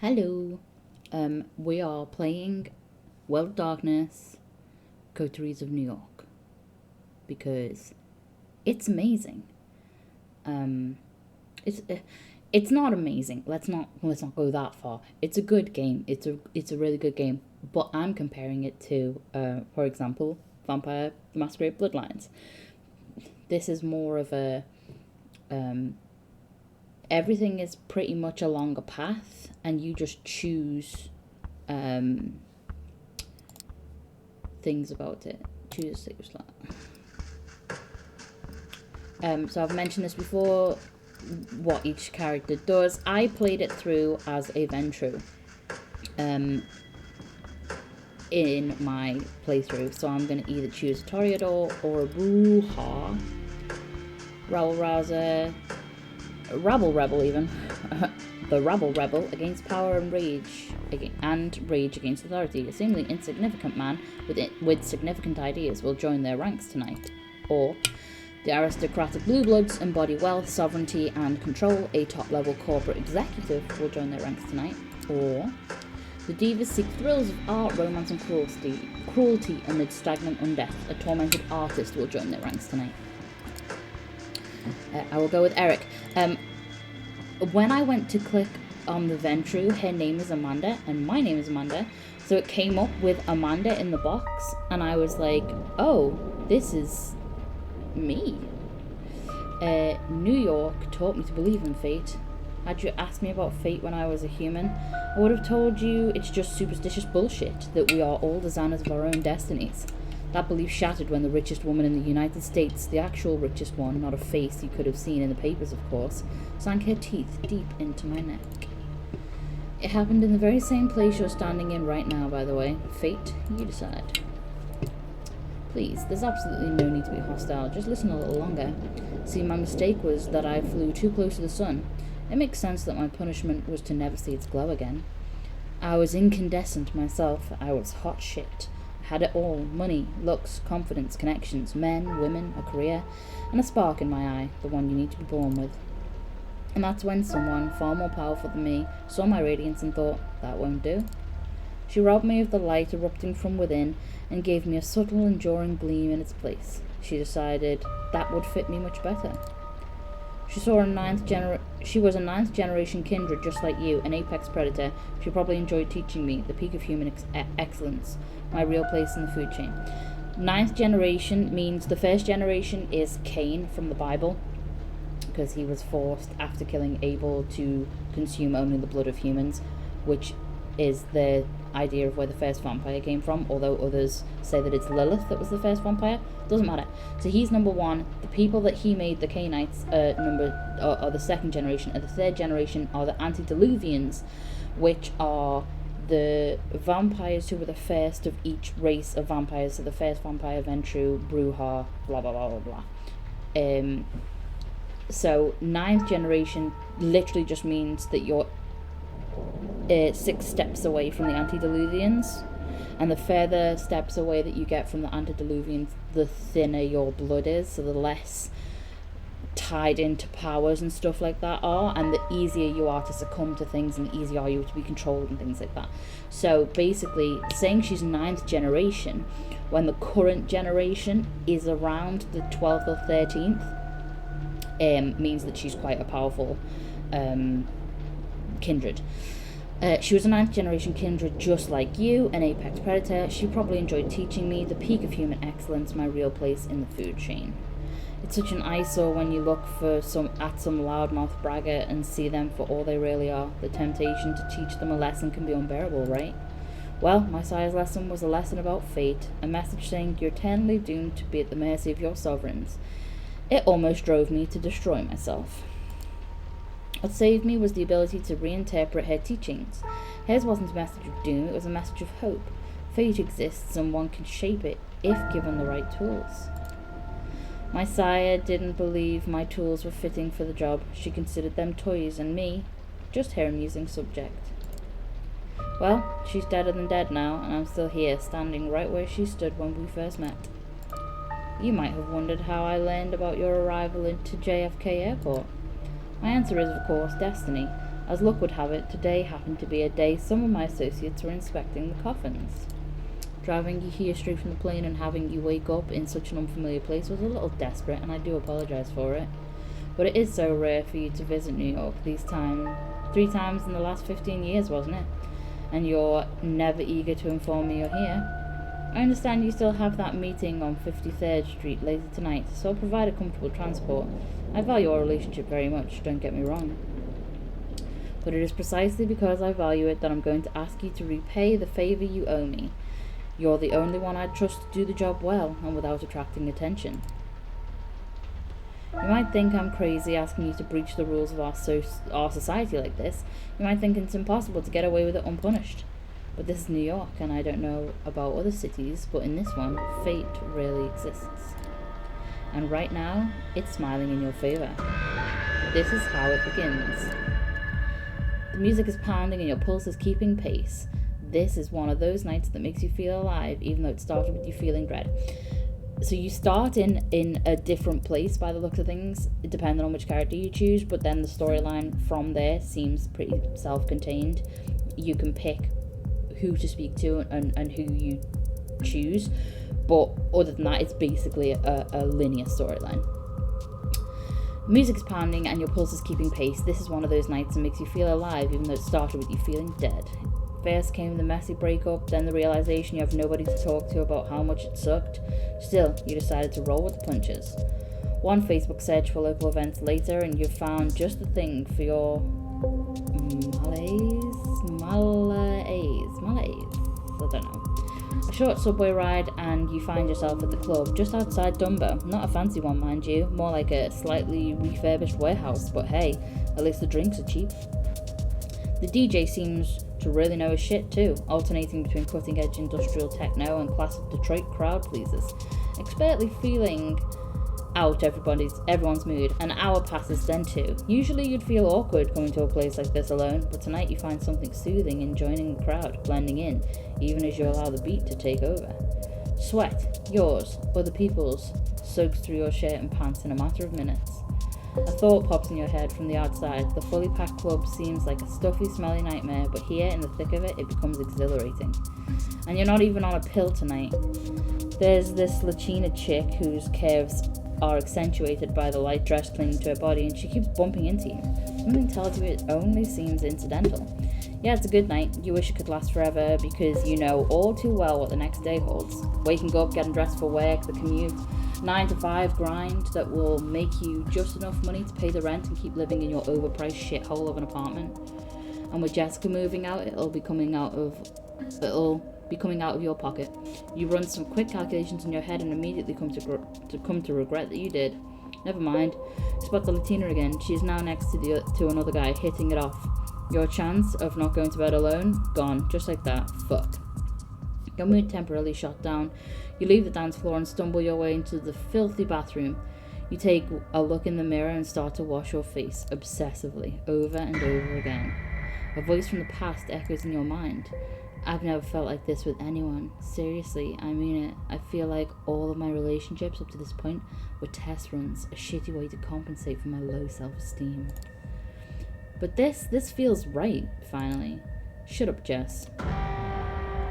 Hello. We are playing World of Darkness, Coteries of New York, because it's amazing. It's not amazing. Let's not go that far. It's a good game. It's a really good game. But I'm comparing it to, for example, Vampire the Masquerade Bloodlines. This is more of a everything is pretty much along a path, and you just choose things about it. Choose a save slot. So I've mentioned this before, what each character does. I played it through as a Ventru in my playthrough, so I'm going to either choose a Toreador or a Bruja, Rabble Rouser, Rabble Rebel even. The Rabble Rebel against power and rage against authority. A seemingly insignificant man with significant ideas will join their ranks tonight. Or the aristocratic blue bloods embody wealth, sovereignty, and control. A top-level corporate executive will join their ranks tonight. Or the divas seek thrills of art, romance, and cruelty amid stagnant undeath. A tormented artist will join their ranks tonight. I will go with Eric. When I went to click on the Ventru, her name is Amanda, and my name is Amanda. So it came up with Amanda in the box, and I was like, oh, this is me. New York taught me to believe in fate. Had you asked me about fate when I was a human, I would have told you it's just superstitious bullshit, that we are all designers of our own destinies. That belief shattered when the richest woman in the United States, the actual richest one, not a face you could have seen in the papers of course, sank her teeth deep into my neck. It happened in the very same place you're standing in right now, by the way. Fate, you decide. Please, there's absolutely no need to be hostile, just listen a little longer. See, my mistake was that I flew too close to the sun. It makes sense that my punishment was to never see its glow again. I was incandescent myself, I was hot shit. Had it all: money, looks, confidence, connections, men, women, a career, and a spark in my eye, the one you need to be born with. And that's when someone, far more powerful than me, saw my radiance and thought, that won't do. She robbed me of the light erupting from within and gave me a subtle, enduring gleam in its place. She decided that would fit me much better. She was a ninth generation kindred just like you, an apex predator. She probably enjoyed teaching me the peak of human excellence, my real place in the food chain. Ninth generation means the first generation is Cain from the Bible, because he was forced after killing Abel to consume only the blood of humans, which is the idea of where the first vampire came from, although others say that it's Lilith that was the first vampire. Doesn't matter. So he's number one. The people that he made, the Cainites, are the second generation, and the third generation are the antediluvians, which are the vampires who were the first of each race of vampires. So the first vampire, Ventru, Bruja, blah blah blah blah blah. So ninth generation literally just means that you're 6 steps away from the antediluvians, and the further steps away that you get from the antediluvians, the thinner your blood is, so the less tied into powers and stuff like that are, and the easier you are to succumb to things, and the easier are you to be controlled and things like that. So basically saying she's 9th generation when the current generation is around the 12th or 13th means that she's quite a powerful kindred. She was a 9th generation kindred just like you, an apex predator. She probably enjoyed teaching me the peak of human excellence, my real place in the food chain. It's such an eyesore when you look at some loudmouth braggart and see them for all they really are. The temptation to teach them a lesson can be unbearable, right? Well, my sire's lesson was a lesson about fate, a message saying you're eternally doomed to be at the mercy of your sovereigns. It almost drove me to destroy myself. What saved me was the ability to reinterpret her teachings. Hers wasn't a message of doom, it was a message of hope. Fate exists and one can shape it if given the right tools. My sire didn't believe my tools were fitting for the job. She considered them toys, and me, just her amusing subject. Well, she's deader than dead now, and I'm still here, standing right where she stood when we first met. You might have wondered how I learned about your arrival into JFK Airport. My answer is, of course, destiny. As luck would have it, today happened to be a day some of my associates were inspecting the coffins. Driving you here straight from the plane and having you wake up in such an unfamiliar place was a little desperate, and I do apologise for it. But it is so rare for you to visit New York 3 times in the last 15 years, wasn't it? And you're never eager to inform me you're here. I understand you still have that meeting on 53rd Street later tonight, so I'll provide a comfortable transport. I value our relationship very much, don't get me wrong. But it is precisely because I value it that I'm going to ask you to repay the favour you owe me. You're the only one I'd trust to do the job well and without attracting attention. You might think I'm crazy asking you to breach the rules of our society like this. You might think it's impossible to get away with it unpunished. But this is New York, and I don't know about other cities, but in this one, fate really exists. And right now, it's smiling in your favour. This is how it begins. The music is pounding and your pulse is keeping pace. This is one of those nights that makes you feel alive, even though it started with you feeling dread. So you start in a different place by the looks of things, depending on which character you choose, but then the storyline from there seems pretty self-contained. You can pick who to speak to and who you choose, but other than that, it's basically a linear storyline. Music is pounding and your pulse is keeping pace. This is one of those nights that makes you feel alive, even though it started with you feeling dead. First came the messy breakup, then the realization you have nobody to talk to about how much it sucked. Still, you decided to roll with the punches. One Facebook search for local events later, and you've found just the thing for your malaise. I don't know. A short subway ride, and you find yourself at the club just outside Dumbo. Not a fancy one, mind you, more like a slightly refurbished warehouse, but hey, at least the drinks are cheap. The DJ seems to really know his shit too, alternating between cutting-edge industrial techno and classic Detroit crowd pleasers, expertly feeling out everyone's mood. An hour passes, then two. Usually you'd feel awkward coming to a place like this alone, but tonight you find something soothing in joining the crowd, blending in, even as you allow the beat to take over. Sweat, yours, other people's, soaks through your shirt and pants in a matter of minutes. A thought pops in your head from the outside. The fully packed club seems like a stuffy, smelly nightmare, but here, in the thick of it, it becomes exhilarating. And you're not even on a pill tonight. There's this Latina chick whose curves are accentuated by the light dress clinging to her body, and she keeps bumping into you. Something tells you it only seems incidental. Yeah, it's a good night. You wish it could last forever because you know all too well what the next day holds. Waking up, getting dressed for work, the commute, 9 to 5 grind that will make you just enough money to pay the rent and keep living in your overpriced shithole of an apartment. And with Jessica moving out, it'll be coming out of your pocket. You run some quick calculations in your head and immediately come to regret that you did. Never mind. Spot the Latina again. She's now next to another guy, hitting it off. Your chance of not going to bed alone, gone. Just like that. Fuck. Your mood temporarily shot down. You leave the dance floor and stumble your way into the filthy bathroom. You take a look in the mirror and start to wash your face, obsessively, over and over again. A voice from the past echoes in your mind. I've never felt like this with anyone. Seriously, I mean it. I feel like all of my relationships up to this point were test runs, a shitty way to compensate for my low self-esteem. But this feels right, finally. Shut up, Jess.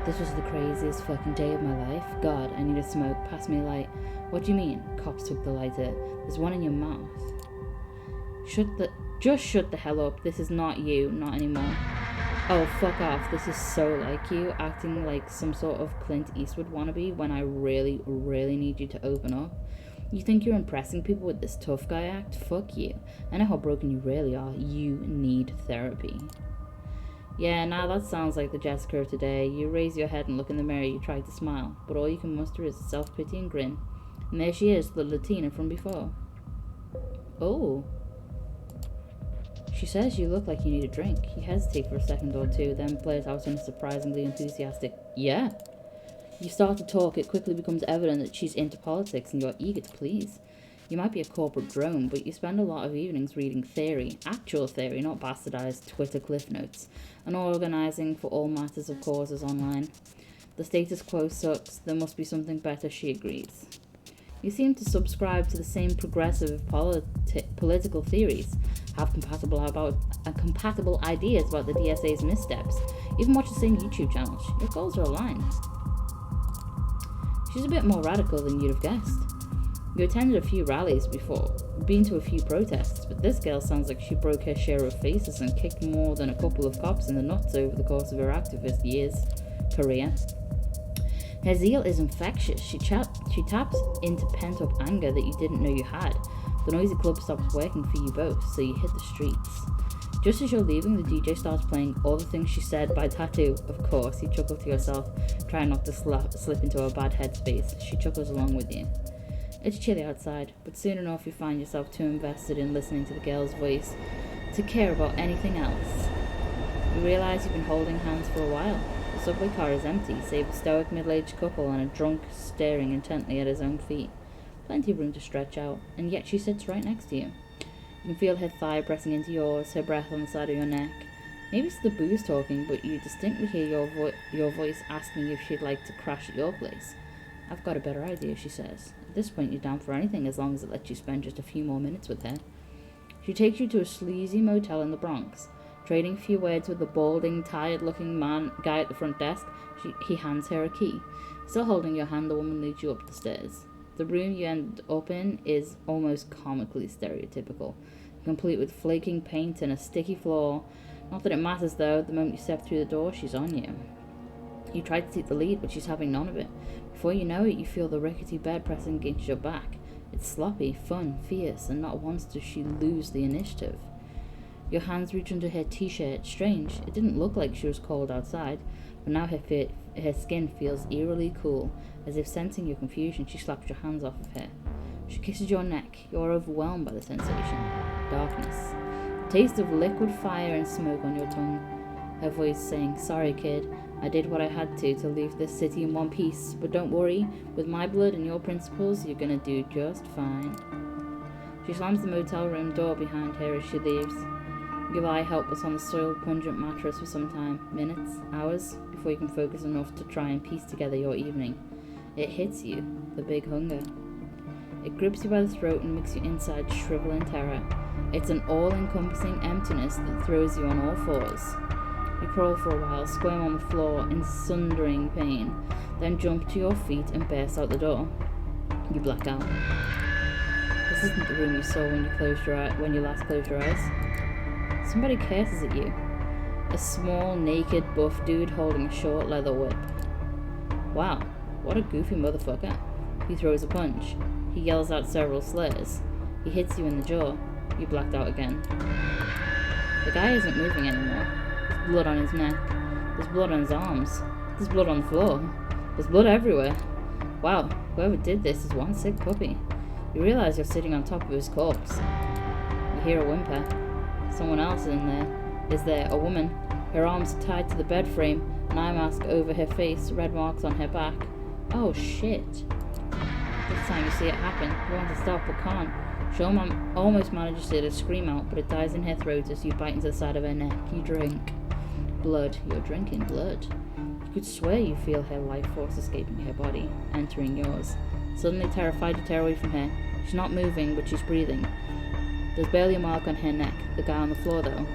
This was the craziest fucking day of my life. God, I need a smoke. Pass me a light. What do you mean? Cops took the lighter. There's one in your mouth. Just shut the hell up. This is not you. Not anymore. Oh, fuck off. This is so like you, acting like some sort of Clint Eastwood wannabe when I really, really need you to open up. You think you're impressing people with this tough guy act? Fuck you. I know how broken you really are. You need therapy. Yeah, now that sounds like the Jessica of today. You raise your head and look in the mirror. You try to smile, but all you can muster is a self-pitying grin. And there she is, the Latina from before. Oh. She says you look like you need a drink. You hesitate for a second or two, then blurt out in a surprisingly enthusiastic, yeah. You start to talk, it quickly becomes evident that she's into politics and you're eager to please. You might be a corporate drone, but you spend a lot of evenings reading theory, actual theory, not bastardized Twitter cliff notes, and organizing for all matters of causes online. The status quo sucks, there must be something better, she agrees. You seem to subscribe to the same progressive political theories, have compatible compatible ideas about the DSA's missteps. Even watch the same YouTube channels. Your goals are aligned. She's a bit more radical than you'd have guessed. You attended a few rallies before, been to a few protests, but this girl sounds like she broke her share of faces and kicked more than a couple of cops in the nuts over the course of her activist career. Her zeal is infectious. She taps into pent-up anger that you didn't know you had. The noisy club stops working for you both, so you hit the streets. Just as you're leaving, the DJ starts playing All the Things She Said by Tattoo. Of course, you chuckle to yourself, trying not to slip into a bad headspace. She chuckles along with you. It's chilly outside, but soon enough you find yourself too invested in listening to the girl's voice to care about anything else. You realise you've been holding hands for a while. The subway car is empty, save a stoic middle-aged couple and a drunk staring intently at his own feet. Plenty of room to stretch out, and yet she sits right next to you. You can feel her thigh pressing into yours, her breath on the side of your neck. Maybe it's the booze talking, but you distinctly hear your voice asking if she'd like to crash at your place. I've got a better idea, she says. At this point, you're down for anything as long as it lets you spend just a few more minutes with her. She takes you to a sleazy motel in the Bronx. Trading a few words with the balding, tired-looking guy at the front desk, he hands her a key. Still holding your hand, the woman leads you up the stairs. The room you end up in is almost comically stereotypical, complete with flaking paint and a sticky floor. Not that it matters, though. The moment you step through the door, she's on you. You try to take the lead, but she's having none of it. Before you know it, you feel the rickety bed pressing against your back. It's sloppy, fun, fierce, and not once does she lose the initiative. Your hands reach under her t-shirt. Strange, it didn't look like she was cold outside, but now her skin feels eerily cool. As if sensing your confusion, she slaps your hands off of her. She kisses your neck. You're overwhelmed by the sensation. Darkness. Taste of liquid fire and smoke on your tongue. Her voice saying, "Sorry, kid. I did what I had to leave this city in one piece. But don't worry. With my blood and your principles, you're gonna do just fine." She slams the motel room door behind her as she leaves. You lie helpless on the soiled, pungent mattress for some time. Minutes, hours, before you can focus enough to try and piece together your evening. It hits you, the big hunger. It grips you by the throat and makes your insides shrivel in terror. It's an all-encompassing emptiness that throws you on all fours. You crawl for a while, squirm on the floor in sundering pain, then jump to your feet and burst out the door. You black out. This isn't the room you saw when you last closed your eyes. Somebody curses at you. A small, naked, buff dude holding a short leather whip. Wow, what a goofy motherfucker. He throws a punch. He yells out several slurs. He hits you in the jaw. You blacked out again. The guy isn't moving anymore. There's blood on his neck. There's blood on his arms. There's blood on the floor. There's blood everywhere. Wow, whoever did this is one sick puppy. You realize you're sitting on top of his corpse. You hear a whimper. Someone else is there, a woman. Her arms are tied to the bed frame, an eye mask over her face, red marks on her back. Oh shit. This time you see it happen. You want to stop but can't. She almost manages to scream out, but it dies in her throat as you bite into the side of her neck. You drink. Blood. You're drinking blood. You could swear you feel her life force escaping her body, entering yours. Suddenly terrified, you tear away from her. She's not moving, but she's breathing. There's barely a mark on her neck. The guy on the floor, though.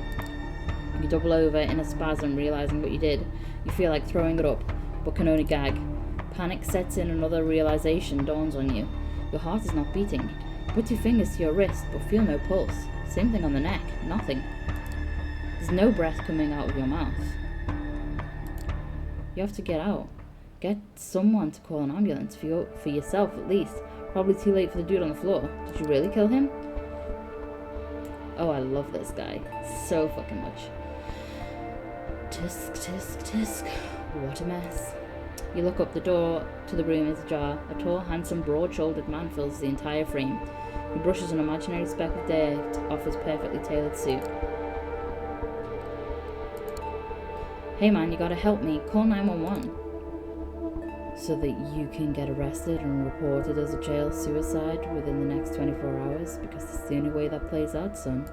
You double over in a spasm, realizing what you did. You feel like throwing it up, but can only gag. Panic sets in, another realization dawns on you. Your heart is not beating. Put your fingers to your wrist, but feel no pulse. Same thing on the neck. Nothing. There's no breath coming out of your mouth. You have to get out. Get someone to call an ambulance, for yourself at least. Probably too late for the dude on the floor. Did you really kill him? Oh, I love this guy. So fucking much. Tisk, tisk, tisk. What a mess. You look up, the door to the room is ajar. A tall, handsome, broad-shouldered man fills the entire frame. He brushes an imaginary speck of dirt off his perfectly tailored suit. Hey man, you gotta help me. Call 911. So that you can get arrested and reported as a jail suicide within the next 24 hours, because it's the only way that plays out, son.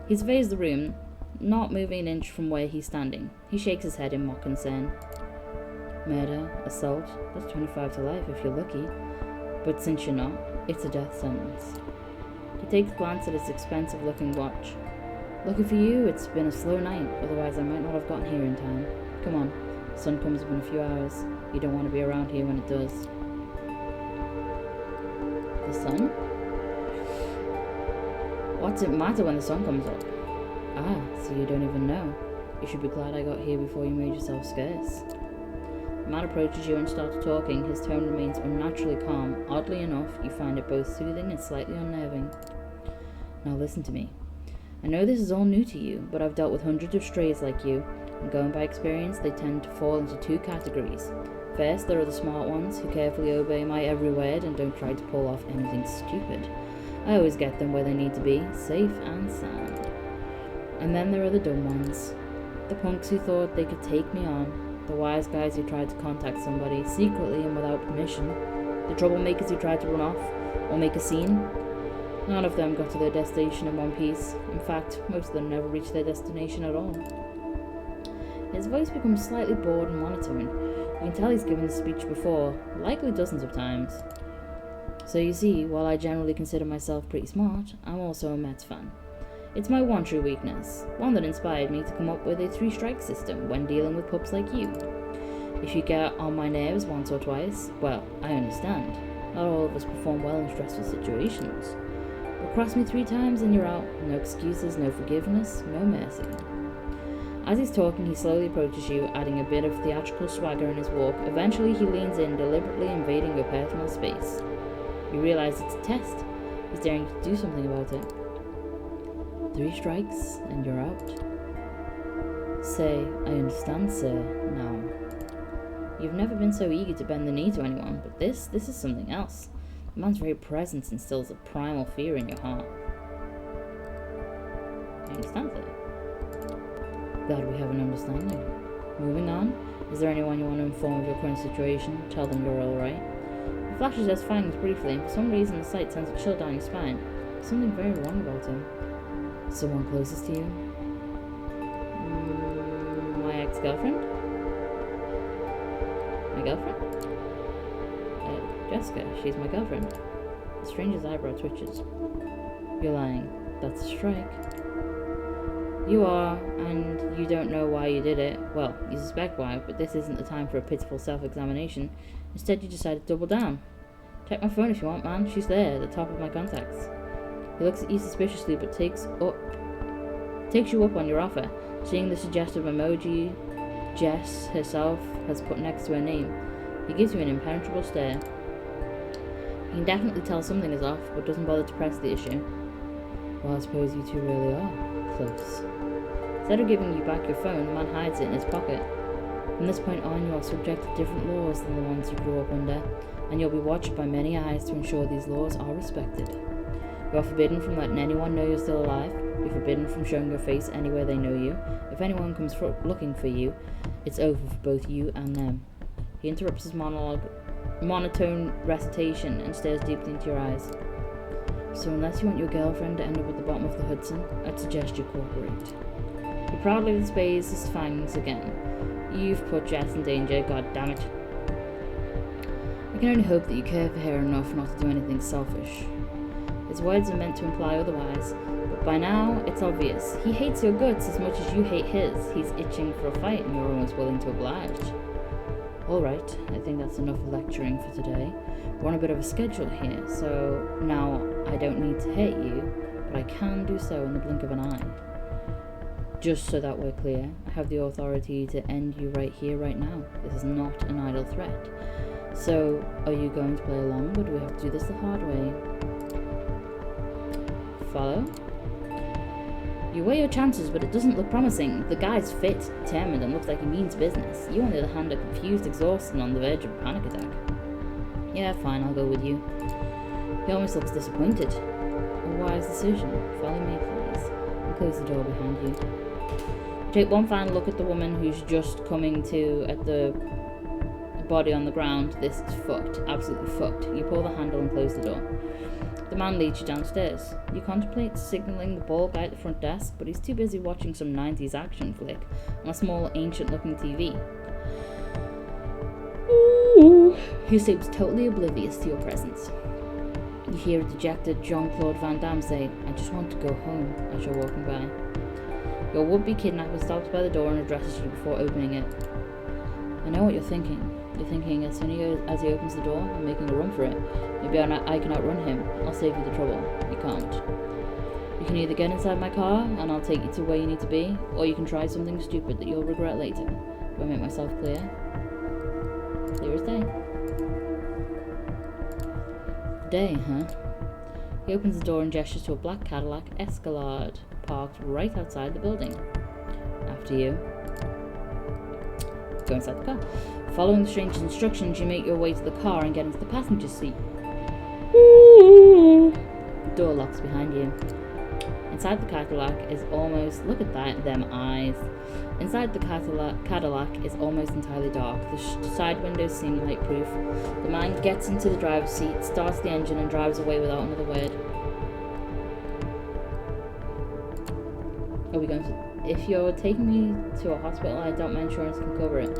He surveys the room, not moving an inch from where he's standing. He shakes his head in mock concern. Murder, assault, that's 25 to life if you're lucky. But since you're not, it's a death sentence. He takes a glance at his expensive-looking watch. Lucky for you, it's been a slow night, otherwise I might not have gotten here in time. Come on, the sun comes up in a few hours. You don't want to be around here when it does. The sun? What's it matter when the sun comes up? Ah, so you don't even know. You should be glad I got here before you made yourself scarce. The man approaches you and starts talking. His tone remains unnaturally calm. Oddly enough, you find it both soothing and slightly unnerving. Now listen to me. I know this is all new to you, but I've dealt with hundreds of strays like you, and going by experience, they tend to fall into two categories. First, there are the smart ones, who carefully obey my every word and don't try to pull off anything stupid. I always get them where they need to be, safe and sound. And then there are the dumb ones. The punks who thought they could take me on, the wise guys who tried to contact somebody secretly and without permission, the troublemakers who tried to run off or make a scene. None of them got to their destination in one piece. In fact, most of them never reached their destination at all. His voice becomes slightly bored and monotone. You can tell he's given the speech before, likely dozens of times. So you see, while I generally consider myself pretty smart, I'm also a Mets fan. It's my one true weakness, one that inspired me to come up with a 3-strike system when dealing with pups like you. If you get on my nerves once or twice, well, I understand. Not all of us perform well in stressful situations. But cross me 3 times and you're out. No excuses, no forgiveness, no mercy. As he's talking, he slowly approaches you, adding a bit of theatrical swagger in his walk. Eventually, he leans in, deliberately invading your personal space. You realize it's a test. He's daring you to do something about it. 3 strikes, and you're out. Say, I understand, sir, now. You've never been so eager to bend the knee to anyone, but this is something else. The man's very presence instills a primal fear in your heart. I understand, sir. Glad we have an understanding. Moving on, is there anyone you want to inform of your current situation? Tell them you're alright. He flashes his fangs briefly, and for some reason the sight sends a chill down your spine. There's something very wrong about him. Someone closest to you? My ex-girlfriend? My girlfriend? Jessica, she's my girlfriend. The stranger's eyebrow twitches. You're lying. That's a strike. You are, and you don't know why you did it. Well, you suspect why, but this isn't the time for a pitiful self-examination. Instead, you decide to double down. Check my phone if you want, man. She's there, at the top of my contacts. He looks at you suspiciously, but takes you up on your offer, seeing the suggestive emoji Jess herself has put next to her name. He gives you an impenetrable stare. He can definitely tell something is off, but doesn't bother to press the issue. Well, I suppose you two really are close. Instead of giving you back your phone, the man hides it in his pocket. From this point on, you are subject to different laws than the ones you grew up under, and you'll be watched by many eyes to ensure these laws are respected. You are forbidden from letting anyone know you're still alive. You're forbidden from showing your face anywhere they know you. If anyone comes looking for you, it's over for both you and them. He interrupts his monotone recitation and stares deeply into your eyes. So unless you want your girlfriend to end up at the bottom of the Hudson, I'd suggest you cooperate. He proudly displays his fangs again. You've put Jess in danger, god damn it. I can only hope that you care for her enough not to do anything selfish. His words are meant to imply otherwise, but by now it's obvious. He hates your guts as much as you hate his. He's itching for a fight and you're almost willing to oblige. Alright, I think that's enough lecturing for today. We're on a bit of a schedule here, so now I don't need to hate you, but I can do so in the blink of an eye. Just so that we're clear, I have the authority to end you right here, right now. This is not an idle threat. So, are you going to play along, or do we have to do this the hard way? Follow? You weigh your chances, but it doesn't look promising. The guy's fit, determined, and looks like he means business. You, on the other hand, are confused, exhausted, and on the verge of a panic attack. Yeah, fine, I'll go with you. He almost looks disappointed. A wise decision. Follow me, please. And close the door behind you. You take one final look at the woman who's just coming to at the body on the ground. This is fucked. Absolutely fucked. You pull the handle and close the door. The man leads you downstairs. You contemplate signaling the bald guy at the front desk, but he's too busy watching some 90s action flick on a small, ancient-looking TV. He seems totally oblivious to your presence. You hear a dejected Jean-Claude Van Damme say, "I just want to go home," as you're walking by. Your would-be kidnapper stops by the door and addresses you before opening it. I know what you're thinking. You're thinking as soon as he opens the door, I'm making a run for it. Maybe I can outrun him. I'll save you the trouble. You can't. You can either get inside my car and I'll take you to where you need to be, or you can try something stupid that you'll regret later. Do I make myself clear? Clear as day. Day, huh? He opens the door and gestures to a black Cadillac Escalade parked right outside the building. After you. Go inside the car. Following the stranger's instructions, you make your way to the car and get into the passenger seat. The door locks behind you. Inside the Cadillac is almost... Look at that, them eyes. Inside the Cadillac is almost entirely dark. The side windows seem light-proof. The man gets into the driver's seat, starts the engine, and drives away without another word. Are we going to... If you're taking me to a hospital, I doubt my insurance can cover it.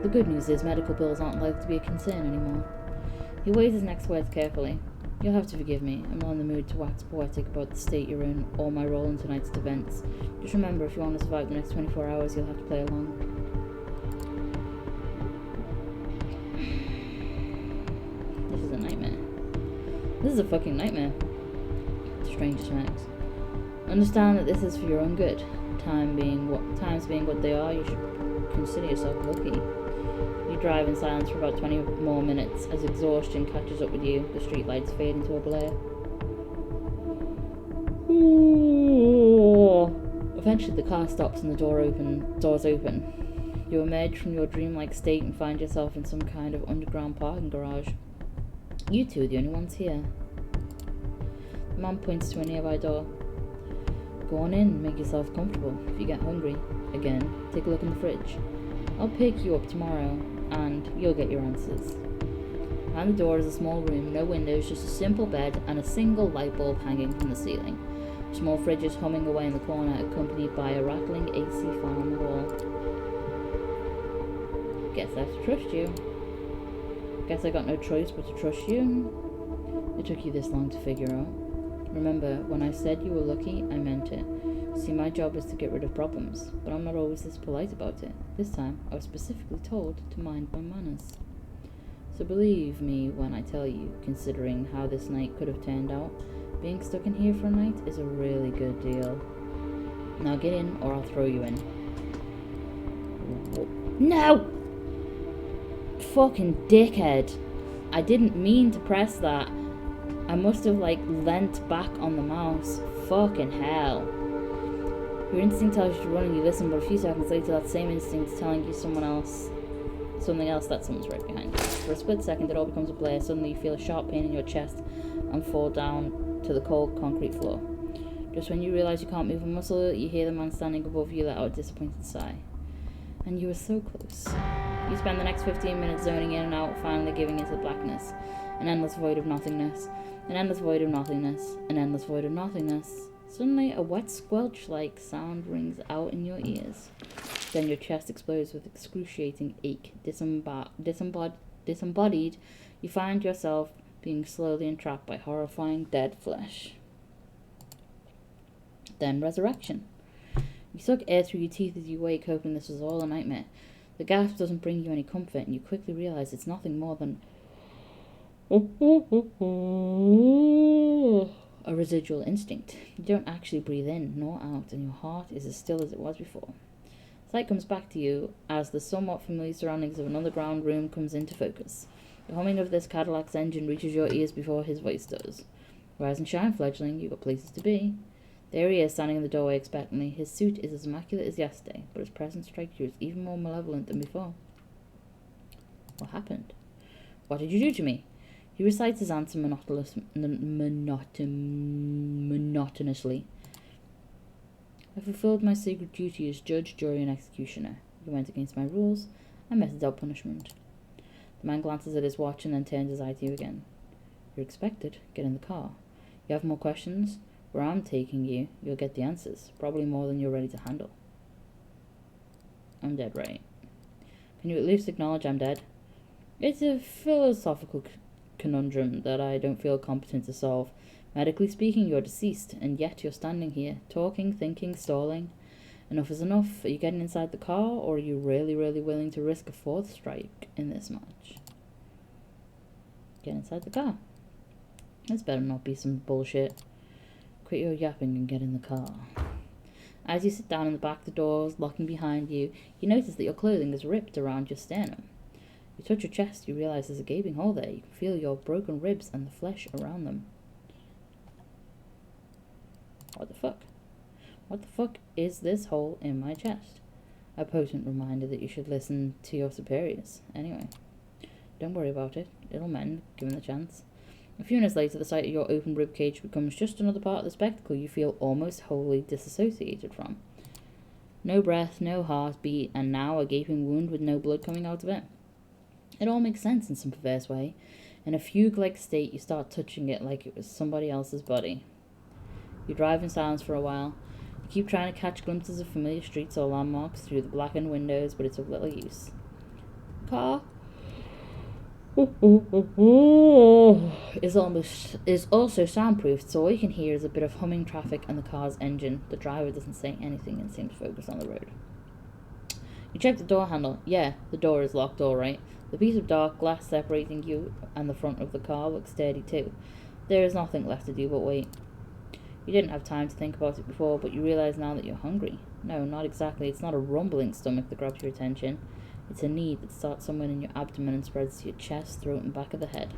The good news is medical bills aren't likely to be a concern anymore. He weighs his next words carefully. You'll have to forgive me. I'm not in the mood to wax poetic about the state you're in or my role in tonight's events. Just remember, if you want to survive the next 24 hours, you'll have to play along. This is a nightmare. This is a fucking nightmare. The stranger smacks. Understand that this is for your own good. Times being what they are, you should consider yourself lucky. You drive in silence for about 20 more minutes as exhaustion catches up with you. The streetlights fade into a blur. Eventually the car stops and the doors open. You emerge from your dreamlike state and find yourself in some kind of underground parking garage. You two are the only ones here. The man points to a nearby door. Go on in and make yourself comfortable. If you get hungry, again, take a look in the fridge. I'll pick you up tomorrow, and you'll get your answers. Behind the door is a small room, no windows, just a simple bed and a single light bulb hanging from the ceiling. A small fridge is humming away in the corner, accompanied by a rattling AC fan on the wall. Guess I have to trust you. Guess I got no choice but to trust you. It took you this long to figure out. Remember, when I said you were lucky, I meant it. See, my job is to get rid of problems, but I'm not always this polite about it. This time, I was specifically told to mind my manners. So believe me when I tell you, considering how this night could have turned out, being stuck in here for a night is a really good deal. Now get in, or I'll throw you in. No! Fucking dickhead. I didn't mean to press that. I must have, leant back on the mouse. Fucking hell. Your instinct tells you to run and you listen, but a few seconds later that same instinct is telling you something else that someone's right behind you. For a split second it all becomes a blur. Suddenly you feel a sharp pain in your chest and fall down to the cold concrete floor. Just when you realise you can't move a muscle, you hear the man standing above you let out a disappointed sigh. And you were so close. You spend the next 15 minutes zoning in and out, finally giving into the blackness. An endless void of nothingness. An endless void of nothingness. An endless void of nothingness. Suddenly, a wet squelch-like sound rings out in your ears. Then your chest explodes with excruciating ache. Disembodied, you find yourself being slowly entrapped by horrifying dead flesh. Then resurrection. You suck air through your teeth as you wake, hoping this was all a nightmare. The gasp doesn't bring you any comfort, and you quickly realize it's nothing more than a residual instinct. You don't actually breathe in nor out, and your heart is as still as it was before. Sight comes back to you as the somewhat familiar surroundings of an underground room comes into focus. The humming of this Cadillac's engine reaches your ears before his voice does. Rise and shine, fledgling, you got places to be. There he is, standing in the doorway expectantly. His suit is as immaculate as yesterday, but his presence strikes you as even more malevolent than before. What happened? What did you do to me? He recites his answer monotonously. I fulfilled my sacred duty as judge, jury, and executioner. You went against my rules. I meted out punishment. The man glances at his watch and then turns his eye to you again. You're expected. Get in the car. You have more questions? Where I'm taking you, you'll get the answers. Probably more than you're ready to handle. I'm dead, right? Can you at least acknowledge I'm dead? It's a philosophical conundrum that I don't feel competent to solve. Medically speaking, you're deceased, and yet you're standing here, talking, thinking, stalling. Enough is enough. Are you getting inside the car, or are you really, really willing to risk a fourth strike in this match? Get inside the car. This better not be some bullshit. Quit your yapping and get in the car. As you sit down in the back, the doors locking behind you, you notice that your clothing is ripped around your sternum. You touch your chest, you realize there's a gaping hole there. You can feel your broken ribs and the flesh around them. What the fuck? What the fuck is this hole in my chest? A potent reminder that you should listen to your superiors. Anyway, don't worry about it. It'll mend, given the chance. A few minutes later, the sight of your open ribcage becomes just another part of the spectacle you feel almost wholly disassociated from. No breath, no heartbeat, and now a gaping wound with no blood coming out of it. It all makes sense in some perverse way. In a fugue-like state, you start touching it like it was somebody else's body. You drive in silence for a while. You keep trying to catch glimpses of familiar streets or landmarks through the blackened windows, but it's of little use. Car is also soundproofed, so all you can hear is a bit of humming traffic and the car's engine. The driver doesn't say anything and seems focused on the road. You check the door handle. Yeah, the door is locked all right. The piece of dark glass separating you and the front of the car looks sturdy too. There is nothing left to do but wait. You didn't have time to think about it before, but you realize now that you're hungry. No, not exactly. It's not a rumbling stomach that grabs your attention. It's a need that starts somewhere in your abdomen and spreads to your chest, throat, and back of the head.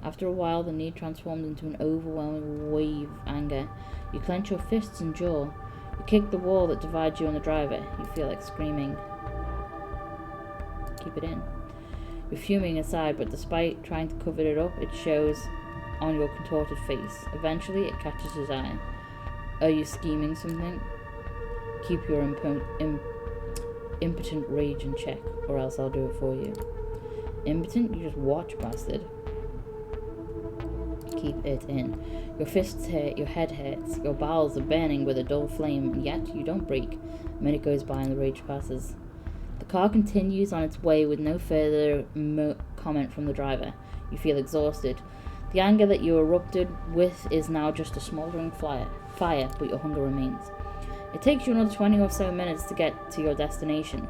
After a while, the need transforms into an overwhelming wave of anger. You clench your fists and jaw. You kick the wall that divides you and the driver. You feel like screaming. Keep it in. You're fuming inside, but despite trying to cover it up, it shows on your contorted face. Eventually, it catches his eye. Are you scheming something? Keep your impotent rage in check, or else I'll do it for you. Impotent? You just watch, bastard. Keep it in. Your fists hurt, your head hurts, your bowels are burning with a dull flame, and yet you don't break. A minute goes by and the rage passes. The car continues on its way with no further comment from the driver. You feel exhausted. The anger that you erupted with is now just a smouldering fire, but your hunger remains. It takes you another 20 or so minutes to get to your destination.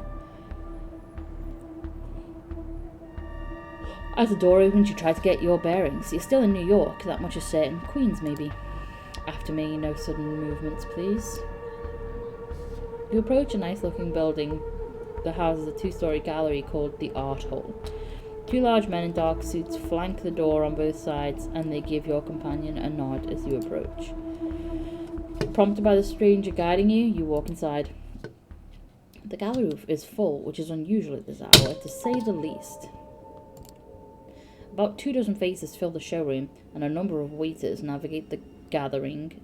As the door opens, you try to get your bearings. You're still in New York, that much is certain. Queens, maybe. After me, no sudden movements, please. You approach a nice-looking building that houses a two-story gallery called the Art Hall. Two large men in dark suits flank the door on both sides, and they give your companion a nod as you approach. Prompted by the stranger guiding you, you walk inside. The gallery is full, which is unusual at this hour, to say the least. About 24 faces fill the showroom, and a number of waiters navigate the gathering,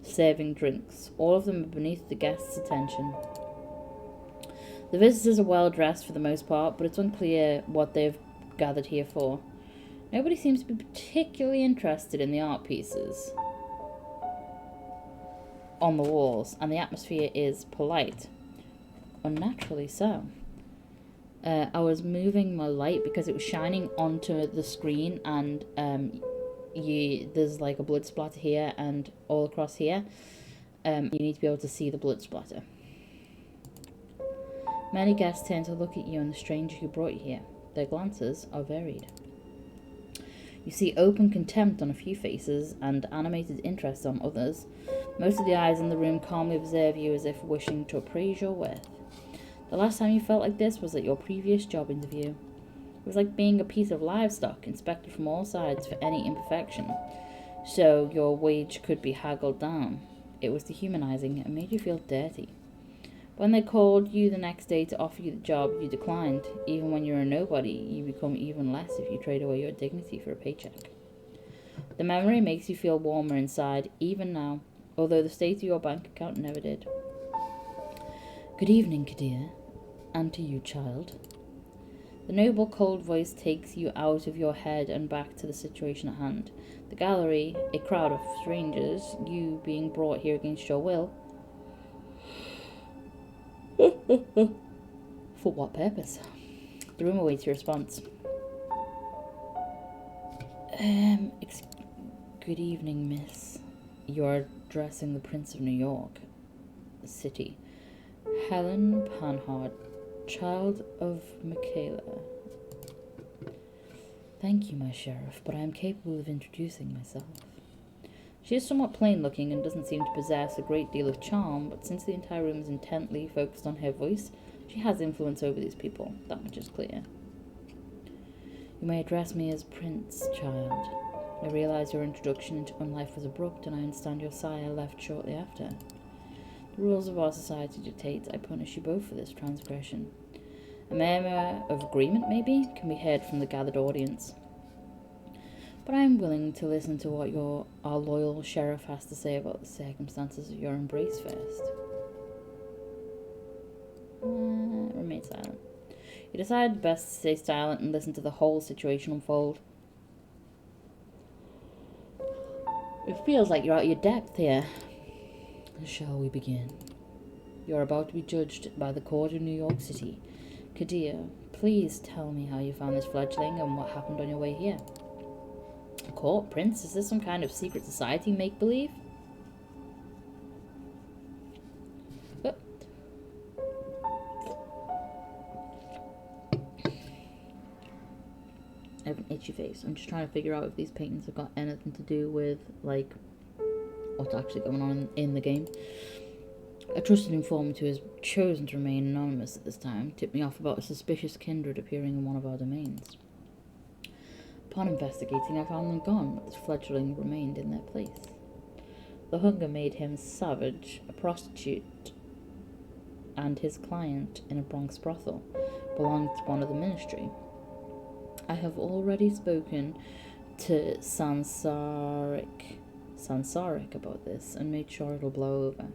serving drinks. All of them are beneath the guests' attention. The visitors are well dressed for the most part, but it's unclear what they've gathered here for. Nobody seems to be particularly interested in the art pieces on the walls, and the atmosphere is polite. Unnaturally so. I was moving my light because it was shining onto the screen, and there's like a blood splatter here and all across here. You need to be able to see the blood splatter. Many guests turn to look at you and the stranger who brought you here. Their glances are varied. You see open contempt on a few faces and animated interest on others. Most of the eyes in the room calmly observe you as if wishing to appraise your worth. The last time you felt like this was at your previous job interview. It was like being a piece of livestock, inspected from all sides for any imperfection, so your wage could be haggled down. It was dehumanizing and made you feel dirty. When they called you the next day to offer you the job, you declined. Even when you're a nobody, you become even less if you trade away your dignity for a paycheck. The memory makes you feel warmer inside, even now, although the state of your bank account never did. Good evening, Kadir. And to you, child. The noble, cold voice takes you out of your head and back to the situation at hand. The gallery, a crowd of strangers, you being brought here against your will. For what purpose? The room awaits your response. Good evening, miss. You are addressing the Prince of New York City. Helen Panhard, child of Michaela. Thank you, my sheriff, but I am capable of introducing myself. She is somewhat plain-looking and doesn't seem to possess a great deal of charm, but since the entire room is intently focused on her voice, she has influence over these people. That much is clear. You may address me as Prince, child. I realize your introduction into life was abrupt, and I understand your sire left shortly after. The rules of our society dictate I punish you both for this transgression. A murmur of agreement, maybe, can be heard from the gathered audience. But I am willing to listen to what our loyal sheriff has to say about the circumstances of your embrace first. Remain silent. You decide best to stay silent and listen to the whole situation unfold. It feels like you're out of your depth here. Shall we begin? You are about to be judged by the court of New York City. Kadir, please tell me how you found this fledgling and what happened on your way here. A court, Prince? Is this some kind of secret society make-believe? Oh. I have an itchy face. I'm just trying to figure out if these paintings have got anything to do with, like, what's actually going on in the game. A trusted informant who has chosen to remain anonymous at this time tipped me off about a suspicious kindred appearing in one of our domains. Upon investigating, I found them gone, but the fledgling remained in their place. The hunger made him savage, a prostitute, and his client in a Bronx brothel belonged to one of the ministry. I have already spoken to Sansaric about this and made sure it'll blow over.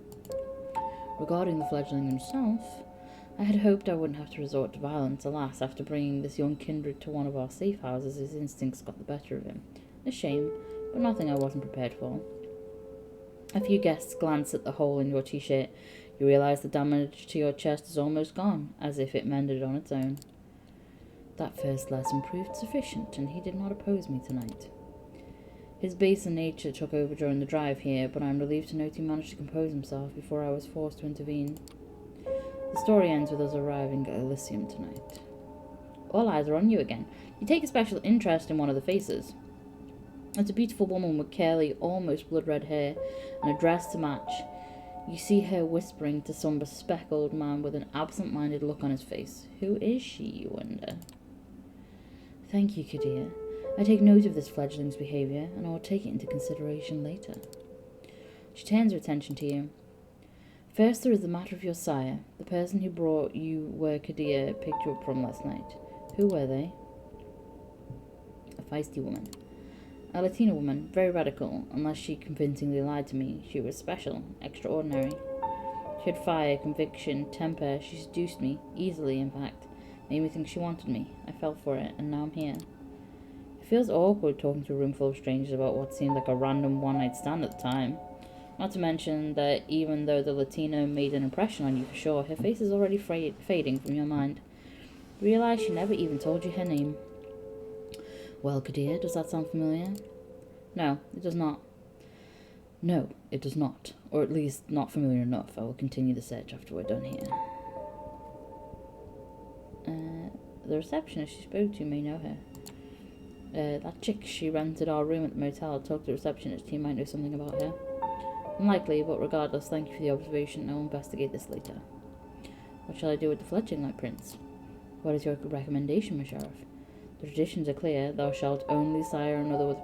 Regarding the fledgling himself, I had hoped I wouldn't have to resort to violence. Alas, after bringing this young kindred to one of our safe houses, his instincts got the better of him. A shame, but nothing I wasn't prepared for. A few guests glanced at the hole in your t-shirt. You realize the damage to your chest is almost gone, as if it mended on its own. That first lesson proved sufficient, and he did not oppose me tonight. His baser nature took over during the drive here, but I am relieved to note he managed to compose himself before I was forced to intervene. The story ends with us arriving at Elysium tonight. All eyes are on you again. You take a special interest in one of the faces. It's a beautiful woman with curly, almost blood-red hair and a dress to match. You see her whispering to some bespectacled man with an absent-minded look on his face. Who is she, you wonder? Thank you, Kadir. I take note of this fledgling's behaviour, and I will take it into consideration later. She turns her attention to you. First, there is the matter of your sire, the person who brought you where Kadir picked you up from last night. Who were they? A feisty woman. A Latina woman, very radical, unless she convincingly lied to me. She was special, extraordinary. She had fire, conviction, temper. She seduced me, easily in fact. Made me think she wanted me. I fell for it, and now I'm here. It feels awkward talking to a room full of strangers about what seemed like a random one-night stand at the time. Not to mention that even though the Latina made an impression on you for sure, her face is already fading from your mind. You realize she never even told you her name. Well, Kadir, does that sound familiar? No, it does not. No, it does not. Or at least not familiar enough. I will continue the search after we're done here. The receptionist she spoke to may know her. That chick, she rented our room at the motel. Talked to the receptionist. He might know something about her. Unlikely, but regardless, thank you for the observation. I will investigate this later. What shall I do with the fledgling, my prince? What is your recommendation, my sheriff? The traditions are clear. Thou shalt only sire another with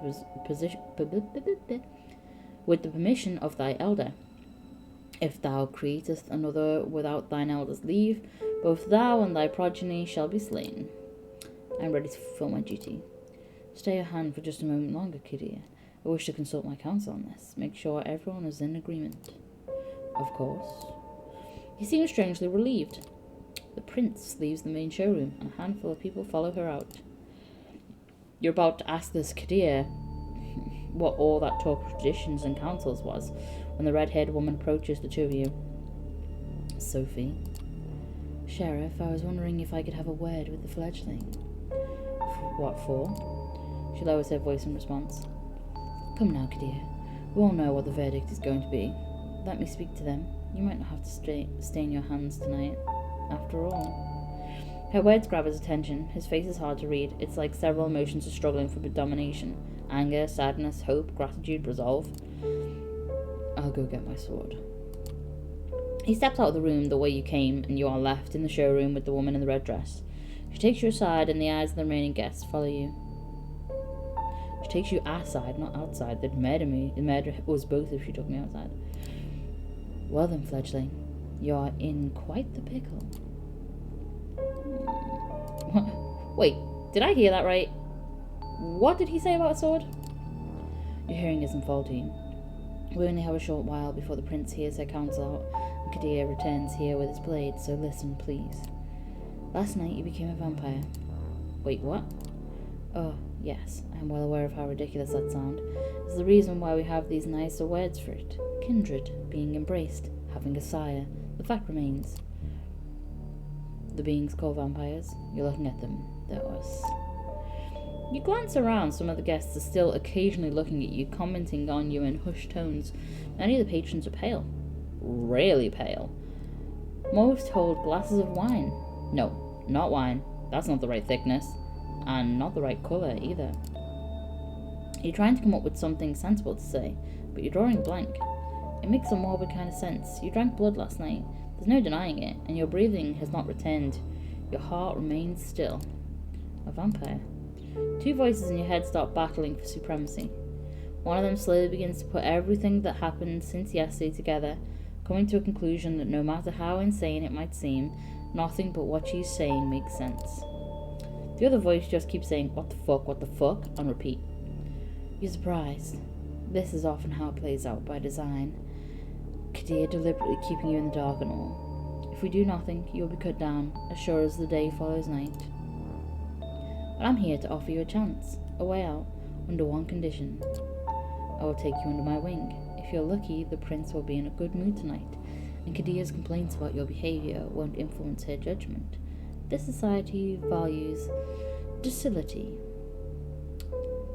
the permission of thy elder. If thou createst another without thine elder's leave, both thou and thy progeny shall be slain. I am ready to fulfill my duty. Stay your hand for just a moment longer, Kadir. I wish to consult my counsel on this. Make sure everyone is in agreement. Of course. He seems strangely relieved. The prince leaves the main showroom, and a handful of people follow her out. You're about to ask this Kadir what all that talk of traditions and councils was, when the red-haired woman approaches the two of you. Sophie. Sheriff, I was wondering if I could have a word with the fledgling. What for? She lowers her voice in response. Come now, Kadir. We all know what the verdict is going to be. Let me speak to them. You might not have to stain your hands tonight, after all. Her words grab his attention. His face is hard to read. It's like several emotions are struggling for domination. Anger, sadness, hope, gratitude, resolve. I'll go get my sword. He steps out of the room the way you came, and you are left in the showroom with the woman in the red dress. She takes you aside, and the eyes of the remaining guests follow you. She takes you aside, not outside. They'd murder me. The murder was both if she took me outside. Well then, fledgling, you are in quite the pickle. Wait, did I hear that right? What did he say about a sword? Your hearing isn't faulty. We only have a short while before the prince hears her counsel out, and Kadir returns here with his blade, so listen, please. Last night you became a vampire. Wait, what? Oh, yes, I am well aware of how ridiculous that sounds. It's the reason why we have these nicer words for it. Kindred, being embraced, having a sire. The fact remains. The beings called vampires, you're looking at them. They're us. You glance around. Some of the guests are still occasionally looking at you, commenting on you in hushed tones. Many of the patrons are pale. Really pale. Most hold glasses of wine. No, not wine. That's not the right thickness. And not the right colour either. You're trying to come up with something sensible to say, but you're drawing blank. It makes a morbid kind of sense. You drank blood last night. There's no denying it, and your breathing has not returned. Your heart remains still. A vampire. Two voices in your head start battling for supremacy. One of them slowly begins to put everything that happened since yesterday together, coming to a conclusion that no matter how insane it might seem, nothing but what she's saying makes sense. The other voice just keeps saying, what the fuck, on repeat. You're surprised. This is often how it plays out by design. Kadir deliberately keeping you in the dark and all. If we do nothing, you'll be cut down, as sure as the day follows night. But I'm here to offer you a chance, a way out, under one condition. I will take you under my wing. If you're lucky, the prince will be in a good mood tonight, and Kadir's complaints about your behaviour won't influence her judgment. This society values docility.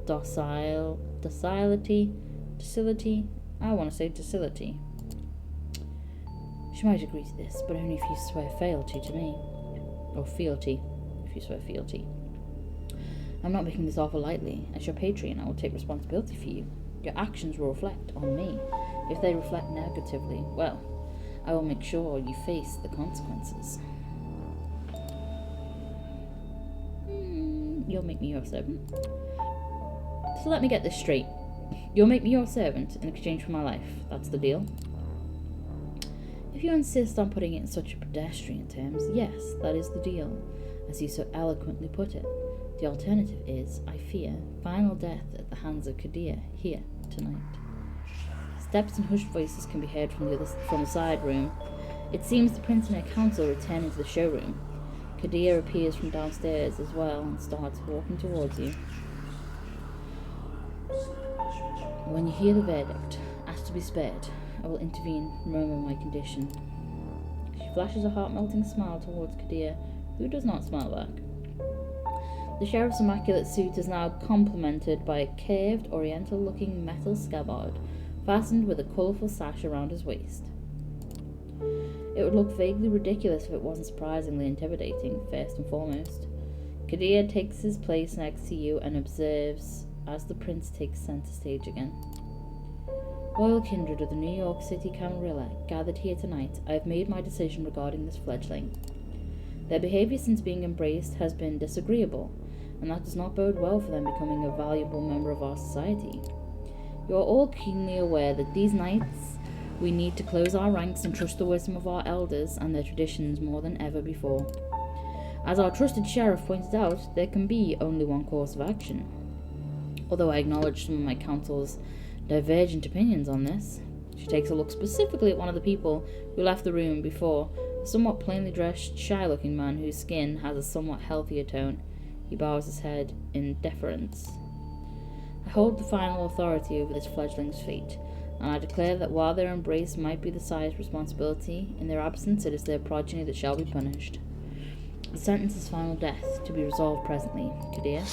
Docility? I want to say docility. She might agree to this, but only if you swear fealty to me. Or fealty, if you swear fealty. I'm not making this offer lightly. As your patron, I will take responsibility for you. Your actions will reflect on me. If they reflect negatively, well, I will make sure you face the consequences. You'll make me your servant. So let me get this straight. You'll make me your servant in exchange for my life. That's the deal? If you insist on putting it in such pedestrian terms, yes, that is the deal, as you so eloquently put it. The alternative is, I fear, final death at the hands of Kadir here tonight. Steps and hushed voices can be heard from the side room. It seems the prince and her council return into the showroom. Kadir appears from downstairs as well and starts walking towards you. When you hear the verdict, ask to be spared. I will intervene, remember my condition. She flashes a heart-melting smile towards Kadir, who does not smile back. The sheriff's immaculate suit is now complemented by a curved, oriental-looking metal scabbard, fastened with a colourful sash around his waist. It would look vaguely ridiculous if it wasn't surprisingly intimidating, first and foremost. Kadir takes his place next to you and observes as the prince takes centre stage again. Loyal kindred of the New York City Camarilla gathered here tonight, I have made my decision regarding this fledgling. Their behaviour since being embraced has been disagreeable, and that does not bode well for them becoming a valuable member of our society. You are all keenly aware that these nights we need to close our ranks and trust the wisdom of our elders and their traditions more than ever before. As our trusted sheriff pointed out, there can be only one course of action. Although I acknowledge some of my counsel's divergent opinions on this. She takes a look specifically at one of the people who left the room before, a somewhat plainly dressed, shy-looking man whose skin has a somewhat healthier tone. He bows his head in deference. I hold the final authority over this fledgling's fate, and I declare that while their embrace might be the sire's responsibility, in their absence it is their progeny that shall be punished. The sentence is final death, to be resolved presently. Kadir?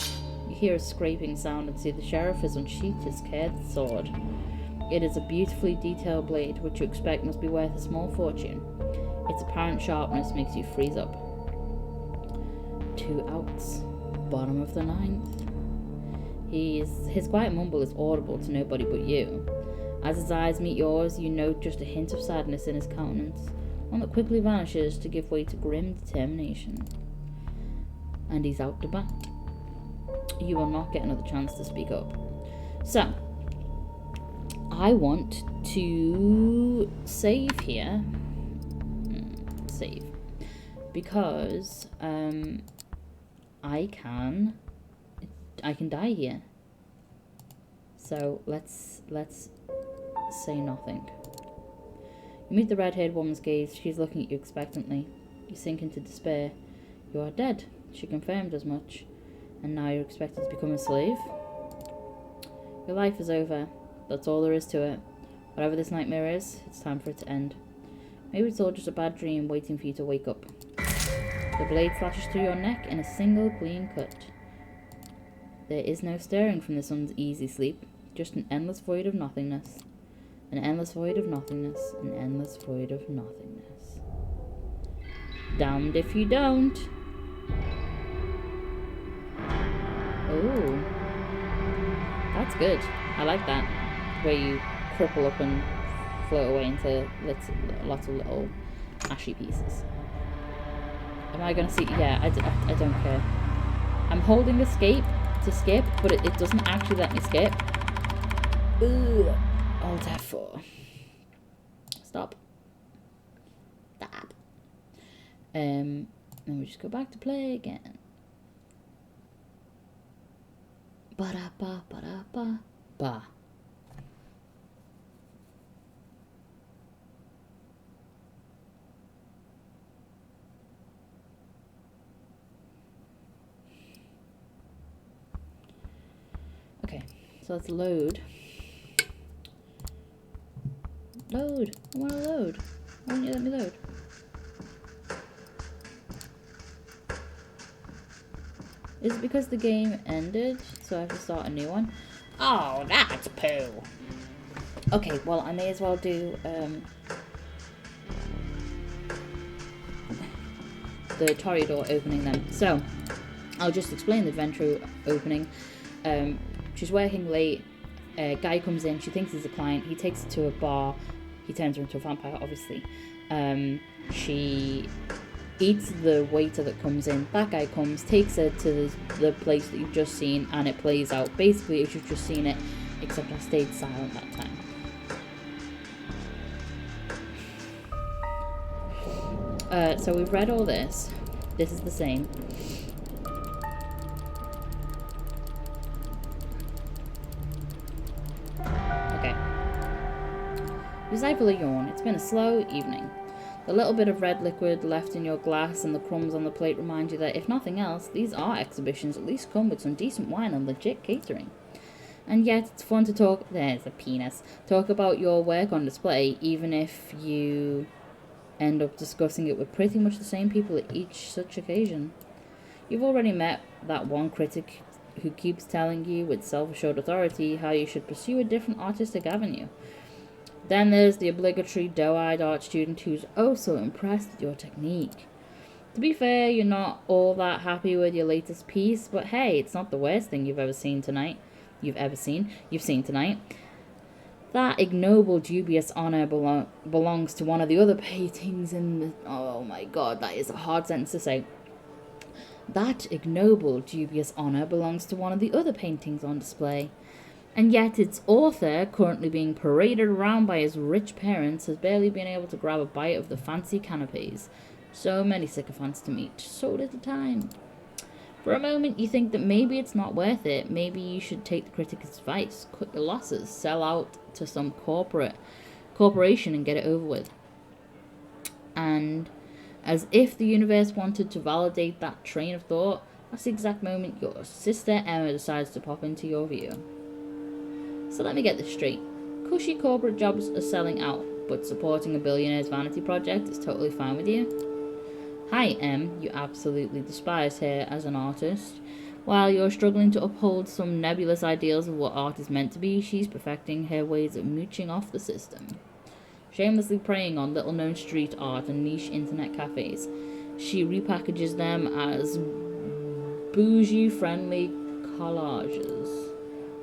You hear a scraping sound and see the sheriff has unsheathed his curved sword. It is a beautifully detailed blade, which you expect must be worth a small fortune. Its apparent sharpness makes you freeze up. 2 outs. Bottom of the 9th. His quiet mumble is audible to nobody but you. As his eyes meet yours, you note just a hint of sadness in his countenance, one that quickly vanishes to give way to grim determination. And he's out the back. You will not get another chance to speak up. So, I want to save here. Save. Because I can die here. So let's say nothing. You meet the red-haired woman's gaze. She's looking at you expectantly. You sink into despair. You are dead. She confirmed as much. And now you're expected to become a slave? Your life is over. That's all there is to it. Whatever this nightmare is, it's time for it to end. Maybe it's all just a bad dream waiting for you to wake up. The blade slashes through your neck in a single clean cut. There is no stirring from this uneasy sleep, just an endless void of nothingness. An endless void of nothingness. An endless void of nothingness. Damned if you don't. Oh. That's good. I like that. Where you crumple up and float away into lots of little ashy pieces. Am I going to see? Yeah, I don't care. I'm holding escape to skip, but it doesn't actually let me skip. Ugh. Alt F4. Stop. Stop. Then we just go back to play again. Ba-da-ba, ba-da-ba, ba. Okay, so let's load. Load! I want to load. Why won't you let me load? Is it because the game ended, so I have to start a new one? Oh, that's poo! Okay, well, I may as well do, the Toreador opening then. So, I'll just explain the adventure opening. She's working late. A guy comes in. She thinks he's a client. He takes her to a bar. He turns her into a vampire, obviously. She eats the waiter that comes in. That guy comes, takes her to the place that you've just seen, and it plays out basically as you've just seen it, except I stayed silent that time. So we've read all this. This is the same. Okay. You stifle a yawn. It's been a slow evening. The little bit of red liquid left in your glass and the crumbs on the plate remind you that, if nothing else, these art exhibitions at least come with some decent wine and legit catering. And yet, it's fun to talk about your work on display, even if you end up discussing it with pretty much the same people at each such occasion. You've already met that one critic who keeps telling you with self-assured authority how you should pursue a different artistic avenue. Then there's the obligatory doe-eyed art student who's oh so impressed with your technique. To be fair, you're not all that happy with your latest piece, but hey, it's not the worst thing you've seen tonight. That ignoble, dubious honor belongs to one of the other paintings in the... Oh my god, that is a hard sentence to say. That ignoble, dubious honor belongs to one of the other paintings on display. And yet its author, currently being paraded around by his rich parents, has barely been able to grab a bite of the fancy canapes. So many sycophants to meet, so little time. For a moment, you think that maybe it's not worth it. Maybe you should take the critic's advice, cut your losses, sell out to some corporation and get it over with. And as if the universe wanted to validate that train of thought, that's the exact moment your sister Emma decides to pop into your view. So let me get this straight. Cushy corporate jobs are selling out, but supporting a billionaire's vanity project is totally fine with you? Hi, Em. You absolutely despise her as an artist, While you're struggling to uphold some nebulous ideals of what art is meant to be, she's perfecting her ways of mooching off the system. Shamelessly preying on little-known street art and niche internet cafes, she repackages them as bougie-friendly collages.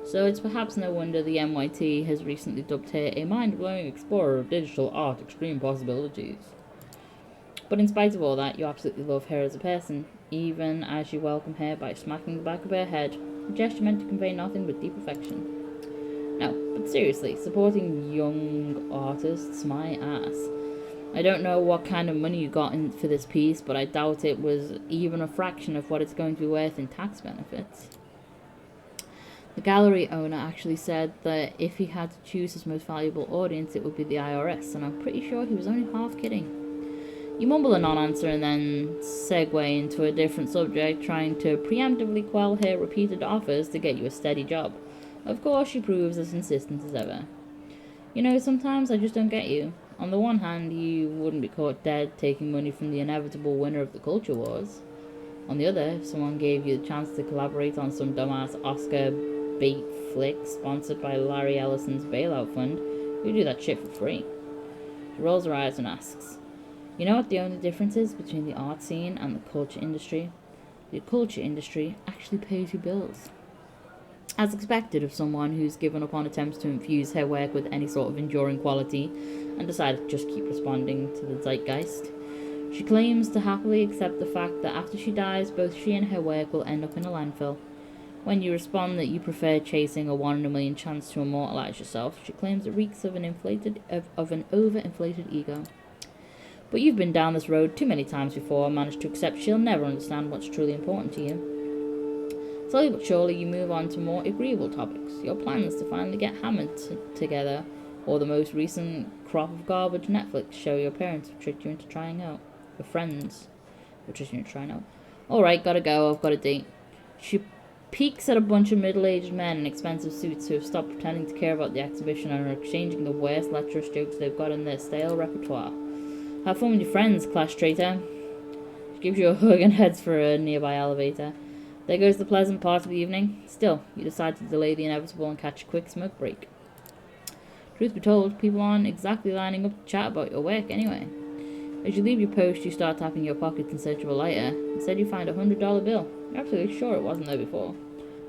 So it's perhaps no wonder the MIT has recently dubbed her a mind-blowing explorer of digital art extreme possibilities. But in spite of all that, you absolutely love her as a person, even as you welcome her by smacking the back of her head, a gesture meant to convey nothing but deep affection. No, but seriously, supporting young artists, my ass. I don't know what kind of money you got in for this piece, but I doubt it was even a fraction of what it's going to be worth in tax benefits. The gallery owner actually said that if he had to choose his most valuable audience, it would be the IRS, and I'm pretty sure he was only half kidding. You mumble a non-answer and then segue into a different subject, trying to preemptively quell her repeated offers to get you a steady job. Of course, she proves as insistent as ever. You know, sometimes I just don't get you. On the one hand, you wouldn't be caught dead taking money from the inevitable winner of the culture wars. On the other, if someone gave you the chance to collaborate on some dumbass Oscar bait flick sponsored by Larry Ellison's bailout fund, you'd do that shit for free. She rolls her eyes and asks, you know what the only difference is between the art scene and the culture industry? The culture industry actually pays your bills. As expected of someone who's given up on attempts to infuse her work with any sort of enduring quality and decided to just keep responding to the zeitgeist, she claims to happily accept the fact that after she dies, both she and her work will end up in a landfill. When you respond that you prefer chasing a 1 in a million chance to immortalize yourself, she claims it reeks of an overinflated ego. But you've been down this road too many times before and managed to accept she'll never understand what's truly important to you. Slowly but surely you move on to more agreeable topics, your plans to finally get hammered together, or the most recent crop of garbage Netflix show your parents have tricked you into trying out. Your friends have tricked you into trying out. Alright, gotta go, I've got a date. She peeks at a bunch of middle-aged men in expensive suits who have stopped pretending to care about the exhibition and are exchanging the worst lecherous jokes they've got in their stale repertoire. Have fun with your friends, class traitor. She gives you a hug and heads for a nearby elevator. There goes the pleasant part of the evening. Still, you decide to delay the inevitable and catch a quick smoke break. Truth be told, people aren't exactly lining up to chat about your work anyway. As you leave your post, you start tapping your pockets in search of a lighter. Instead, you find a $100 bill. You're absolutely sure it wasn't there before.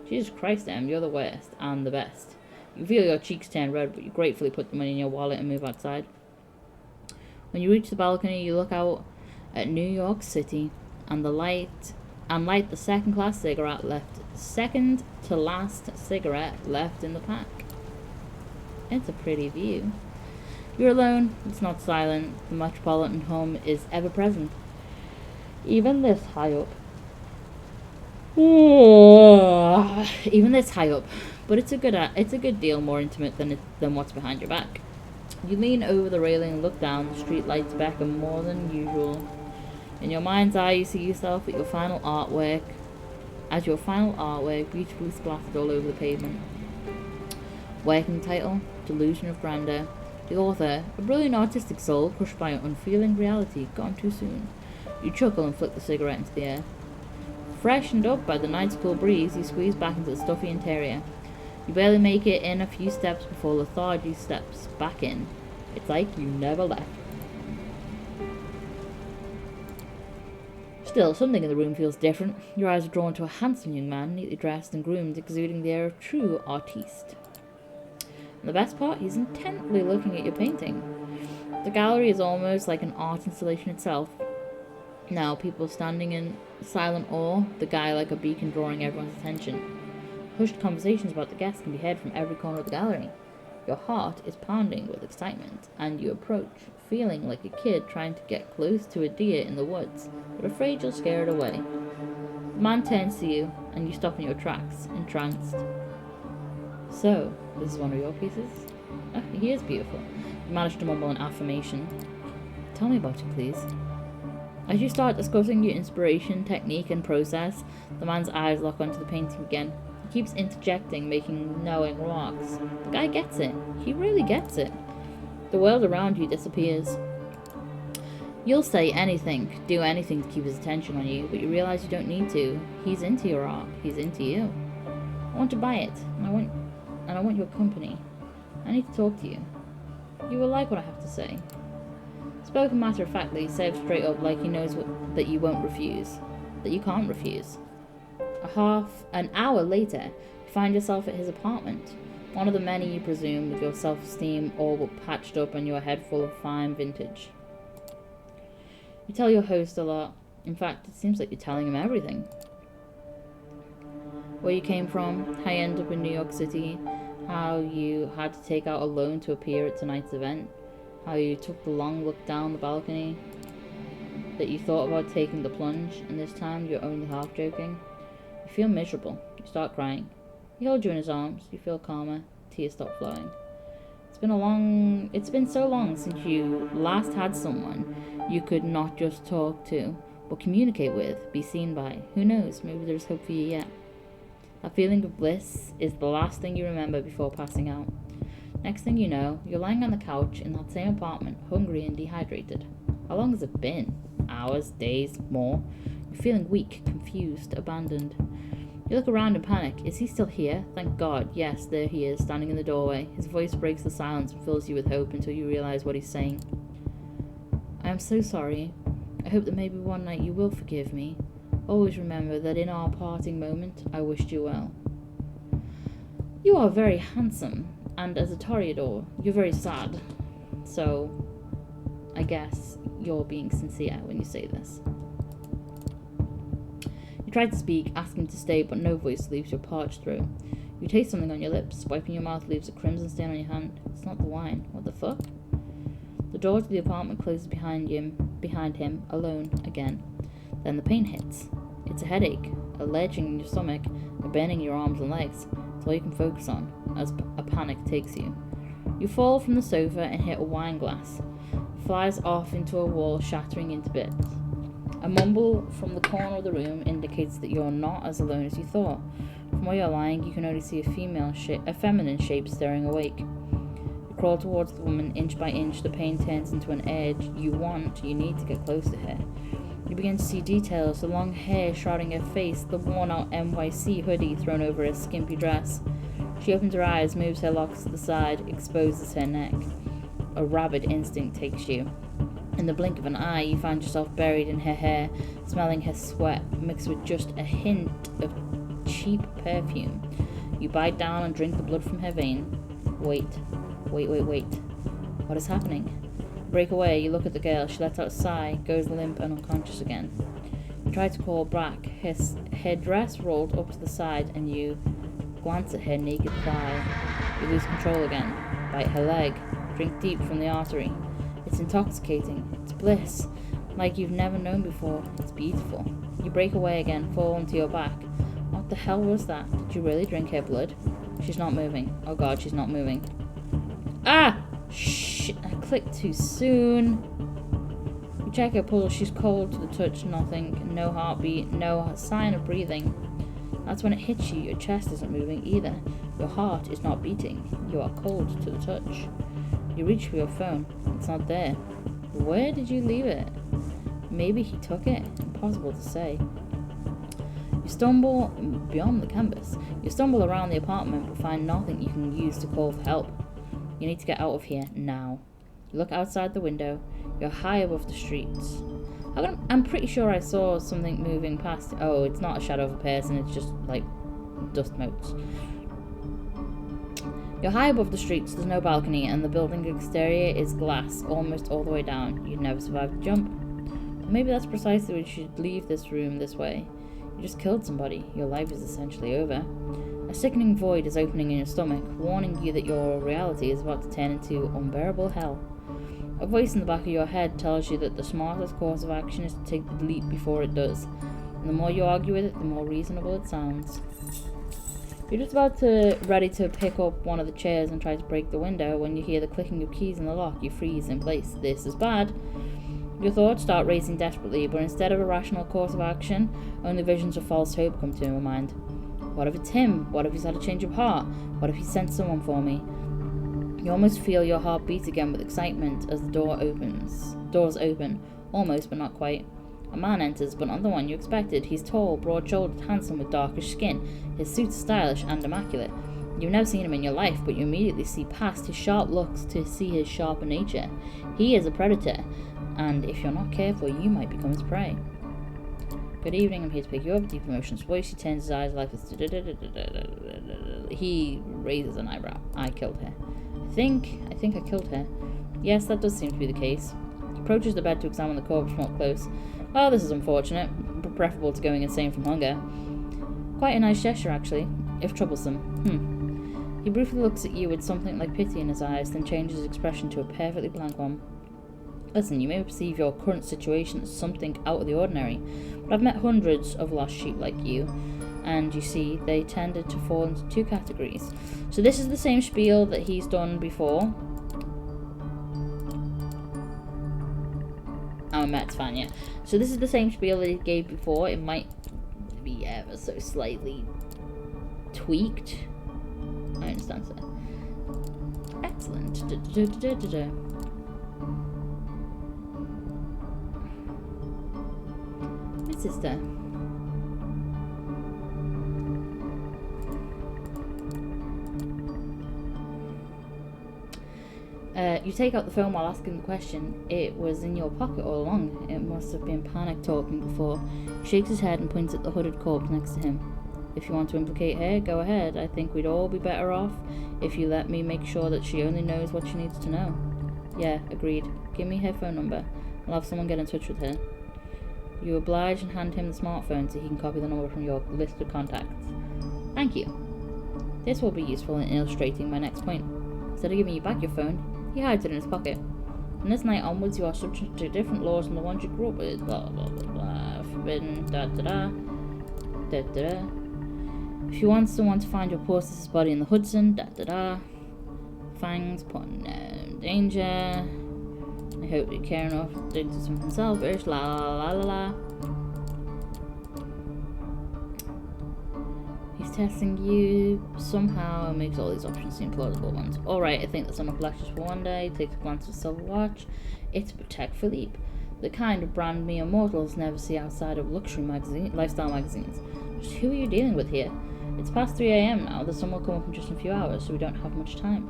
Jesus Christ, Em, you're the worst and the best. You feel your cheeks turn red, but you gratefully put the money in your wallet and move outside. When you reach the balcony, you look out at New York City and light the second to last cigarette left in the pack. It's a pretty view. You're alone. It's not silent. The metropolitan hum is ever present. Even this high up. But it's a good deal more intimate than what's behind your back. You lean over the railing and look down. The street lights beckon more than usual. In your mind's eye, you see yourself at your final artwork, beautifully splattered all over the pavement. Working title, Delusion of Grandeur. The author, a brilliant artistic soul crushed by an unfeeling reality, gone too soon. You chuckle and flick the cigarette into the air. Freshened up by the night's cool breeze, you squeeze back into the stuffy interior. You barely make it in a few steps before lethargy steps back in. It's like you never left. Still, something in the room feels different. Your eyes are drawn to a handsome young man, neatly dressed and groomed, exuding the air of true artiste. And the best part, he's intently looking at your painting. The gallery is almost like an art installation itself. Now, people standing in silent awe, the guy like a beacon drawing everyone's attention. Hushed conversations about the guests can be heard from every corner of the gallery. Your heart is pounding with excitement, and you approach, feeling like a kid trying to get close to a deer in the woods, but afraid you'll scare it away. The man turns to you, and you stop in your tracks, entranced. So, this is one of your pieces? Oh, he is beautiful. You manage to mumble an affirmation. Tell me about it, please. As you start discussing your inspiration, technique, and process, the man's eyes lock onto the painting again. He keeps interjecting, making knowing remarks. The guy gets it. He really gets it. The world around you disappears. You'll say anything, do anything to keep his attention on you, but you realize you don't need to. He's into your art. He's into you. I want to buy it, and I want your company. I need to talk to you. You will like what I have to say. Spoken matter-of-factly, said straight up like he knows that you won't refuse. That you can't refuse. An hour later, you find yourself at his apartment. One of the many, you presume, with your self-esteem all but patched up and your head full of fine vintage. You tell your host a lot. In fact, it seems like you're telling him everything. Where you came from, how you ended up in New York City, how you had to take out a loan to appear at tonight's event, how you took the long look down the balcony, that you thought about taking the plunge, and this time you're only half joking. You feel miserable. You start crying. He holds you in his arms. You feel calmer. Tears stop flowing. It's been so long since you last had someone you could not just talk to, but communicate with, be seen by. Who knows? Maybe there's hope for you yet. That feeling of bliss is the last thing you remember before passing out. Next thing you know, you're lying on the couch in that same apartment, hungry and dehydrated. How long has it been? Hours, days, more? You're feeling weak, confused, abandoned. You look around in panic. Is he still here? Thank God. Yes, there he is, standing in the doorway. His voice breaks the silence and fills you with hope until you realize what he's saying. I am so sorry. I hope that maybe one night you will forgive me. Always remember that in our parting moment, I wished you well. You are very handsome, and as a toreador, you're very sad. So, I guess you're being sincere when you say this. You try to speak, ask him to stay, but no voice leaves your parched throat. You taste something on your lips. Wiping your mouth leaves a crimson stain on your hand. It's not the wine. What the fuck? The door to the apartment closes behind him, alone, again. Then the pain hits. It's a headache, a lurching in your stomach, a burning in your arms and legs. It's all you can focus on, as a panic takes you. You fall from the sofa and hit a wine glass. It flies off into a wall, shattering into bits. A mumble from the corner of the room indicates that you're not as alone as you thought. From where you're lying, you can only see a feminine shape staring awake. You crawl towards the woman inch by inch. The pain turns into an urge. You need to get close to her. You begin to see details, the long hair shrouding her face, the worn-out NYC hoodie thrown over her skimpy dress. She opens her eyes, moves her locks to the side, exposes her neck. A rabid instinct takes you. In the blink of an eye, you find yourself buried in her hair, smelling her sweat, mixed with just a hint of cheap perfume. You bite down and drink the blood from her vein. Wait. What is happening? You break away, you look at the girl, she lets out a sigh, goes limp and unconscious again. You try to call back, her dress rolled up to the side, and you glance at her naked thigh. You lose control again, bite her leg, drink deep from the artery. It's intoxicating. It's bliss. Like you've never known before. It's beautiful. You break away again, fall onto your back. What the hell was that? Did you really drink her blood? She's not moving. Oh God, she's not moving. Ah! Shit, I clicked too soon. You check her pulse. She's cold to the touch. Nothing. No heartbeat. No sign of breathing. That's when it hits you. Your chest isn't moving either. Your heart is not beating. You are cold to the touch. You reach for your phone. It's not there. Where did you leave it? Maybe he took it. Impossible to say. You stumble beyond the canvas. You stumble around the apartment but find nothing you can use to call for help. You need to get out of here now. You look outside the window. You're high above the streets. I'm pretty sure I saw something moving past. Oh, it's not a shadow of a person. It's just like dust motes. You're high above the streets, there's no balcony, and the building exterior is glass, almost all the way down. You'd never survive the jump. But maybe that's precisely why you should leave this room this way. You just killed somebody. Your life is essentially over. A sickening void is opening in your stomach, warning you that your reality is about to turn into unbearable hell. A voice in the back of your head tells you that the smartest course of action is to take the leap before it does. And the more you argue with it, the more reasonable it sounds. You're just ready to pick up one of the chairs and try to break the window when you hear the clicking of keys in the lock. You freeze in place. This is bad. Your thoughts start racing desperately, but instead of a rational course of action, only visions of false hope come to your mind. What if it's him? What if he's had a change of heart? What if he sent someone for me? You almost feel your heart beat again with excitement as the doors open. Almost, but not quite. A man enters, but not the one you expected. He's tall, broad-shouldered, handsome, with darkish skin. His suit's stylish and immaculate. You've never seen him in your life, but you immediately see past his sharp looks to see his sharper nature. He is a predator, and if you're not careful, you might become his prey. Good evening, I'm here to pick you up. Deep emotionless voice. He turns his eyes like this. He raises an eyebrow. I killed her. I think I killed her. Yes, that does seem to be the case. He approaches the bed to examine the corpse from up close. Oh, this is unfortunate. Preferable to going insane from hunger. Quite a nice gesture, actually, if troublesome. He briefly looks at you with something like pity in his eyes, then changes his expression to a perfectly blank one. Listen, you may perceive your current situation as something out of the ordinary, but I've met hundreds of lost sheep like you, and you see, they tended to fall into two categories. So this is the same spiel that he's done before. I'm a Mets fan, yeah. So this is the same spiel that he gave before. It might be ever so slightly tweaked. I understand, sir. Excellent. My sister. You take out the phone while asking the question. It was in your pocket all along. It must have been panic talking before. He shakes his head and points at the hooded corpse next to him. If you want to implicate her, go ahead. I think we'd all be better off if you let me make sure that she only knows what she needs to know. Yeah, agreed. Give me her phone number. I'll have someone get in touch with her. You oblige and hand him the smartphone so he can copy the number from your list of contacts. Thank you. This will be useful in illustrating my next point. Instead of giving you back your phone, he hides it in his pocket. From this night onwards, you are subject to different laws from the ones you grew up with. Blah, blah, blah, blah. Forbidden, da-da-da. Da-da-da. If you want someone to find your poor sister's body in the Hudson, da-da-da. Fangs put in no danger. I hope you care enough to do something selfish. La la la la la. He's testing you somehow and makes all these options seem plausible ones. Alright, I think that's enough lectures for one day. Takes a glance at the silver watch. It's Protect Philippe. The kind of brand mere mortals never see outside of luxury lifestyle magazines. Just who are you dealing with here? It's past 3 a.m. now. The sun will come up in just a few hours, so we don't have much time.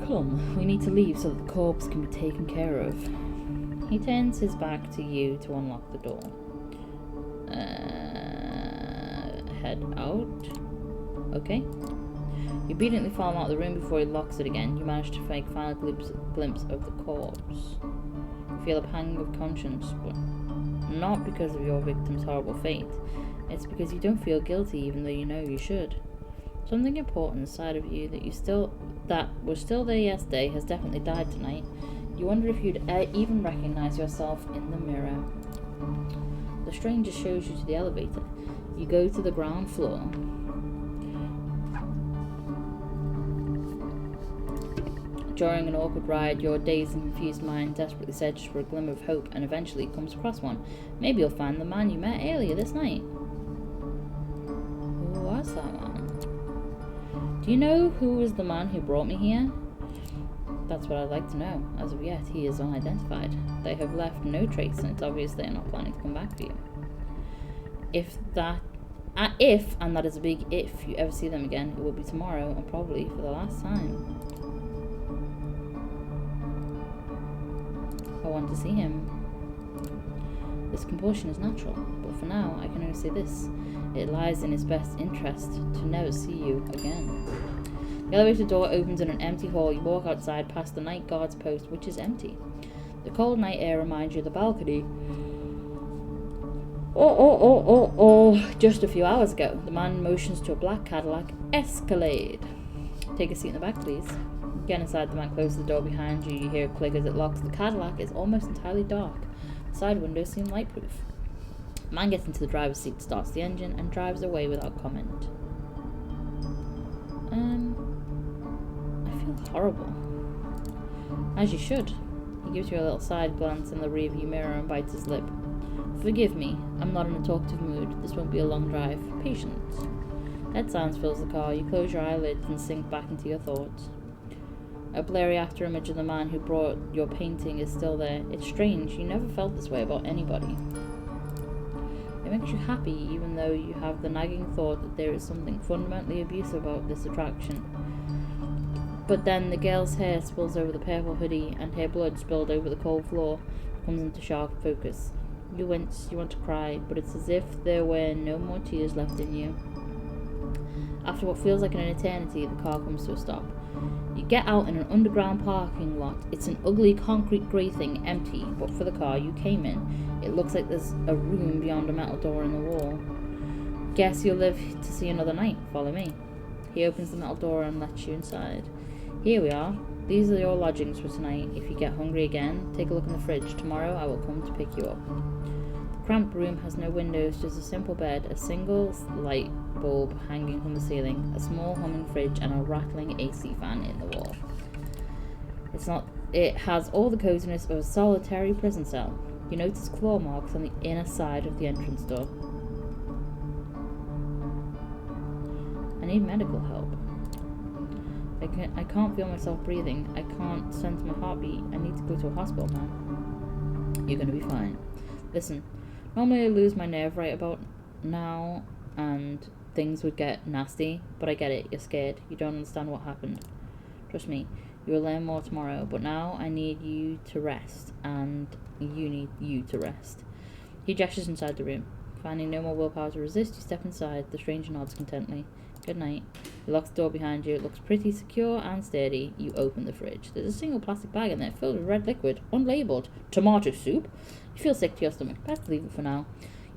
Come, we need to leave so that the corpse can be taken care of. He turns his back to you to unlock the door. Head out. Okay. You obediently follow him out of the room before he locks it again. You manage to make a final glimpse of the corpse. You feel a pang of conscience, but not because of your victim's horrible fate. It's because you don't feel guilty even though you know you should. Something important inside of you that was still there yesterday has definitely died tonight. You wonder if you'd even recognize yourself in the mirror. The stranger shows you to the elevator. You go to the ground floor. During an awkward ride, your dazed and confused mind desperately searches for a glimmer of hope and eventually comes across one. Maybe you'll find the man you met earlier this night. Who was that man? Do you know who was the man who brought me here? That's what I'd like to know. As of yet, he is unidentified. They have left no trace, and it's obvious they are not planning to come back for you. If, and that is a big if, you ever see them again, it will be tomorrow, and probably for the last time. I want to see him. This compulsion is natural, but for now, I can only say this. It lies in his best interest to never see you again. The elevator door opens in an empty hall. You walk outside past the night guard's post, which is empty. The cold night air reminds you of the balcony. Just a few hours ago, the man motions to a black Cadillac Escalade. Take a seat in the back, please. Get inside. The man closes the door behind you. You hear a click as it locks. The Cadillac is almost entirely dark. The side windows seem lightproof. The man gets into the driver's seat, starts the engine, and drives away without comment. I feel horrible. As you should. He gives you a little side glance in the rearview mirror and bites his lip. Forgive me, I'm not in a talkative mood. This won't be a long drive. Patience. Dead silence fills the car. You close your eyelids and sink back into your thoughts. A blurry after image of the man who brought your painting is still there. It's strange, you never felt this way about anybody. It makes you happy, even though you have the nagging thought that there is something fundamentally abusive about this attraction. But then the girl's hair spills over the purple hoodie, and her blood spilled over the cold floor comes into sharp focus. You wince, you want to cry, but it's as if there were no more tears left in you. After what feels like an eternity, the car comes to a stop. You get out in an underground parking lot. It's an ugly concrete grey thing, empty, but for the car you came in, it looks like there's a room beyond a metal door in the wall. Guess you'll live to see another night. Follow me. He opens the metal door and lets you inside. Here we are. These are your lodgings for tonight. If you get hungry again, take a look in the fridge. Tomorrow I will come to pick you up. The cramped room has no windows, just a simple bed, a single light bulb hanging from the ceiling, a small humming fridge, and a rattling AC fan in the wall. It has all the coziness of a solitary prison cell. You notice claw marks on the inner side of the entrance door. I need medical help. I can't feel myself breathing. I can't sense my heartbeat. I need to go to a hospital, man. You're gonna be fine. Listen, normally I lose my nerve right about now and things would get nasty, but I get it. You're scared. You don't understand what happened. Trust me, you will learn more tomorrow, but now I need you to rest, and you need you to rest. He gestures inside the room. Finding no more willpower to resist, you step inside. The stranger nods contently. Good night. He locks the door behind you. It looks pretty secure and sturdy. You open the fridge. There's a single plastic bag in there filled with red liquid, unlabeled. Tomato soup? You feel sick to your stomach. Best leave it for now.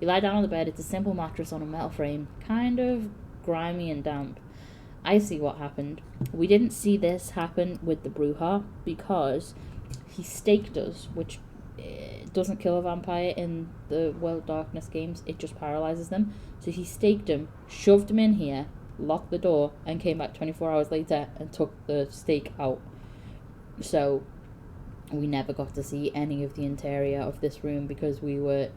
You lie down on the bed. It's a simple mattress on a metal frame, kind of grimy and damp. I see what happened. We didn't see this happen with the Bruja because he staked us, which doesn't kill a vampire in the World of Darkness games. It just paralyzes them. So he staked him, shoved him in here, locked the door, and came back 24 hours later and took the stake out. So we never got to see any of the interior of this room because we were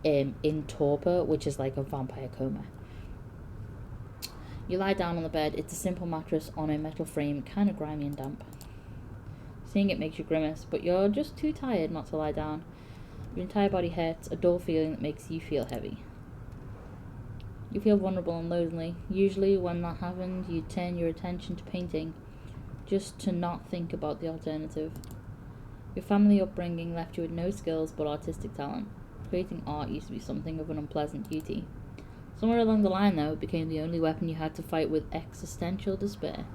in torpor, which is like a vampire coma. You lie down on the bed. It's a simple mattress on a metal frame, kind of grimy and damp. Seeing it makes you grimace, but you're just too tired not to lie down. Your entire body hurts, a dull feeling that makes you feel heavy. You feel vulnerable and lonely. Usually when that happens, you turn your attention to painting, just to not think about the alternative. Your family upbringing left you with no skills but artistic talent. Creating art used to be something of an unpleasant duty. Somewhere along the line, though, it became the only weapon you had to fight with existential despair.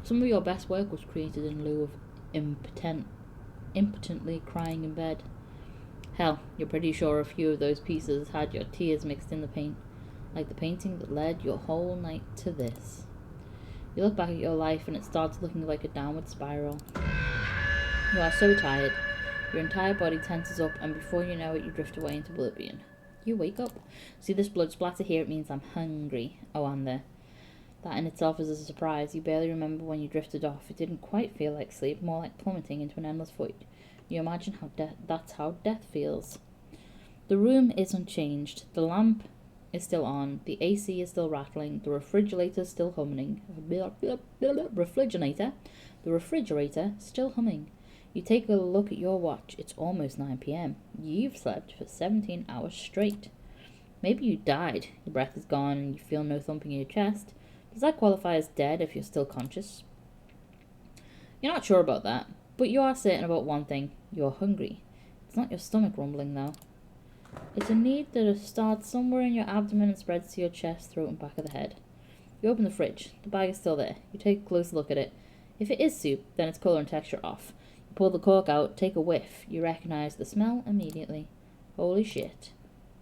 Some of your best work was created in lieu of impotently crying in bed. Hell, you're pretty sure a few of those pieces had your tears mixed in the paint, like the painting that led your whole night to this. You look back at your life and it starts looking like a downward spiral. You are so tired. Your entire body tenses up, and before you know it, you drift away into oblivion. You wake up. See this blood splatter here? It means I'm hungry. Oh, I'm there. That in itself is a surprise. You barely remember when you drifted off. It didn't quite feel like sleep, more like plummeting into an endless void. You imagine that's how death feels. The room is unchanged. The lamp is still on. The AC is still rattling. The refrigerator is still humming. The refrigerator still humming. You take a look at your watch. It's almost 9 p.m. You've slept for 17 hours straight. Maybe you died. Your breath is gone and you feel no thumping in your chest. Does that qualify as dead if you're still conscious? You're not sure about that, but you are certain about one thing. You're hungry. It's not your stomach rumbling, though. It's a need that starts somewhere in your abdomen and spreads to your chest, throat, and back of the head. You open the fridge. The bag is still there. You take a close look at it. If it is soup, then its colour and texture off. You pull the cork out, take a whiff. You recognise the smell immediately. Holy shit.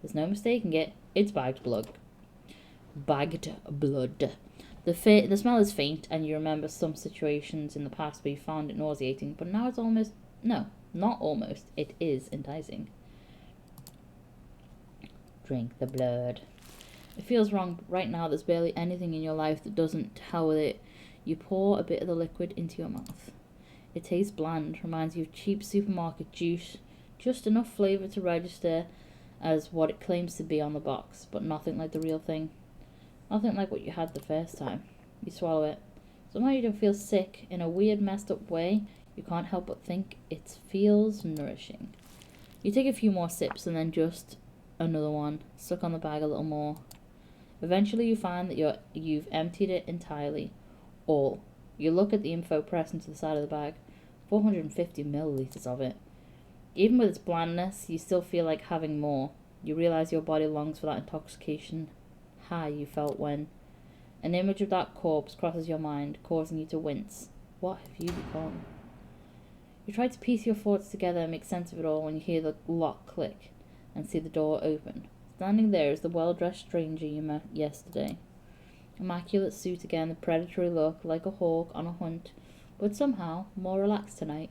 There's no mistaking it. It's bagged blood. Bagged blood. The smell is faint, and you remember some situations in the past where you found it nauseating, but now it's almost... No, not almost. It is enticing. Drink the blood. It feels wrong. Right now, there's barely anything in your life that doesn't hell with it. You pour a bit of the liquid into your mouth. It tastes bland, reminds you of cheap supermarket juice. Just enough flavour to register as what it claims to be on the box, but nothing like the real thing. Nothing like what you had the first time. You swallow it. Somehow you don't feel sick in a weird, messed up way. You can't help but think it feels nourishing. You take a few more sips and then just another one. Suck on the bag a little more. Eventually you find that you've emptied it entirely. All. You look at the info pressed into the side of the bag. 450 milliliters of it. Even with its blandness, you still feel like having more. You realize your body longs for that intoxication high you felt when an image of that corpse crosses your mind, causing you to wince. What have you become? You try to piece your thoughts together and make sense of it all when you hear the lock click and see the door open. Standing there is the well-dressed stranger you met yesterday. Immaculate suit again, the predatory look, like a hawk on a hunt, but somehow more relaxed tonight.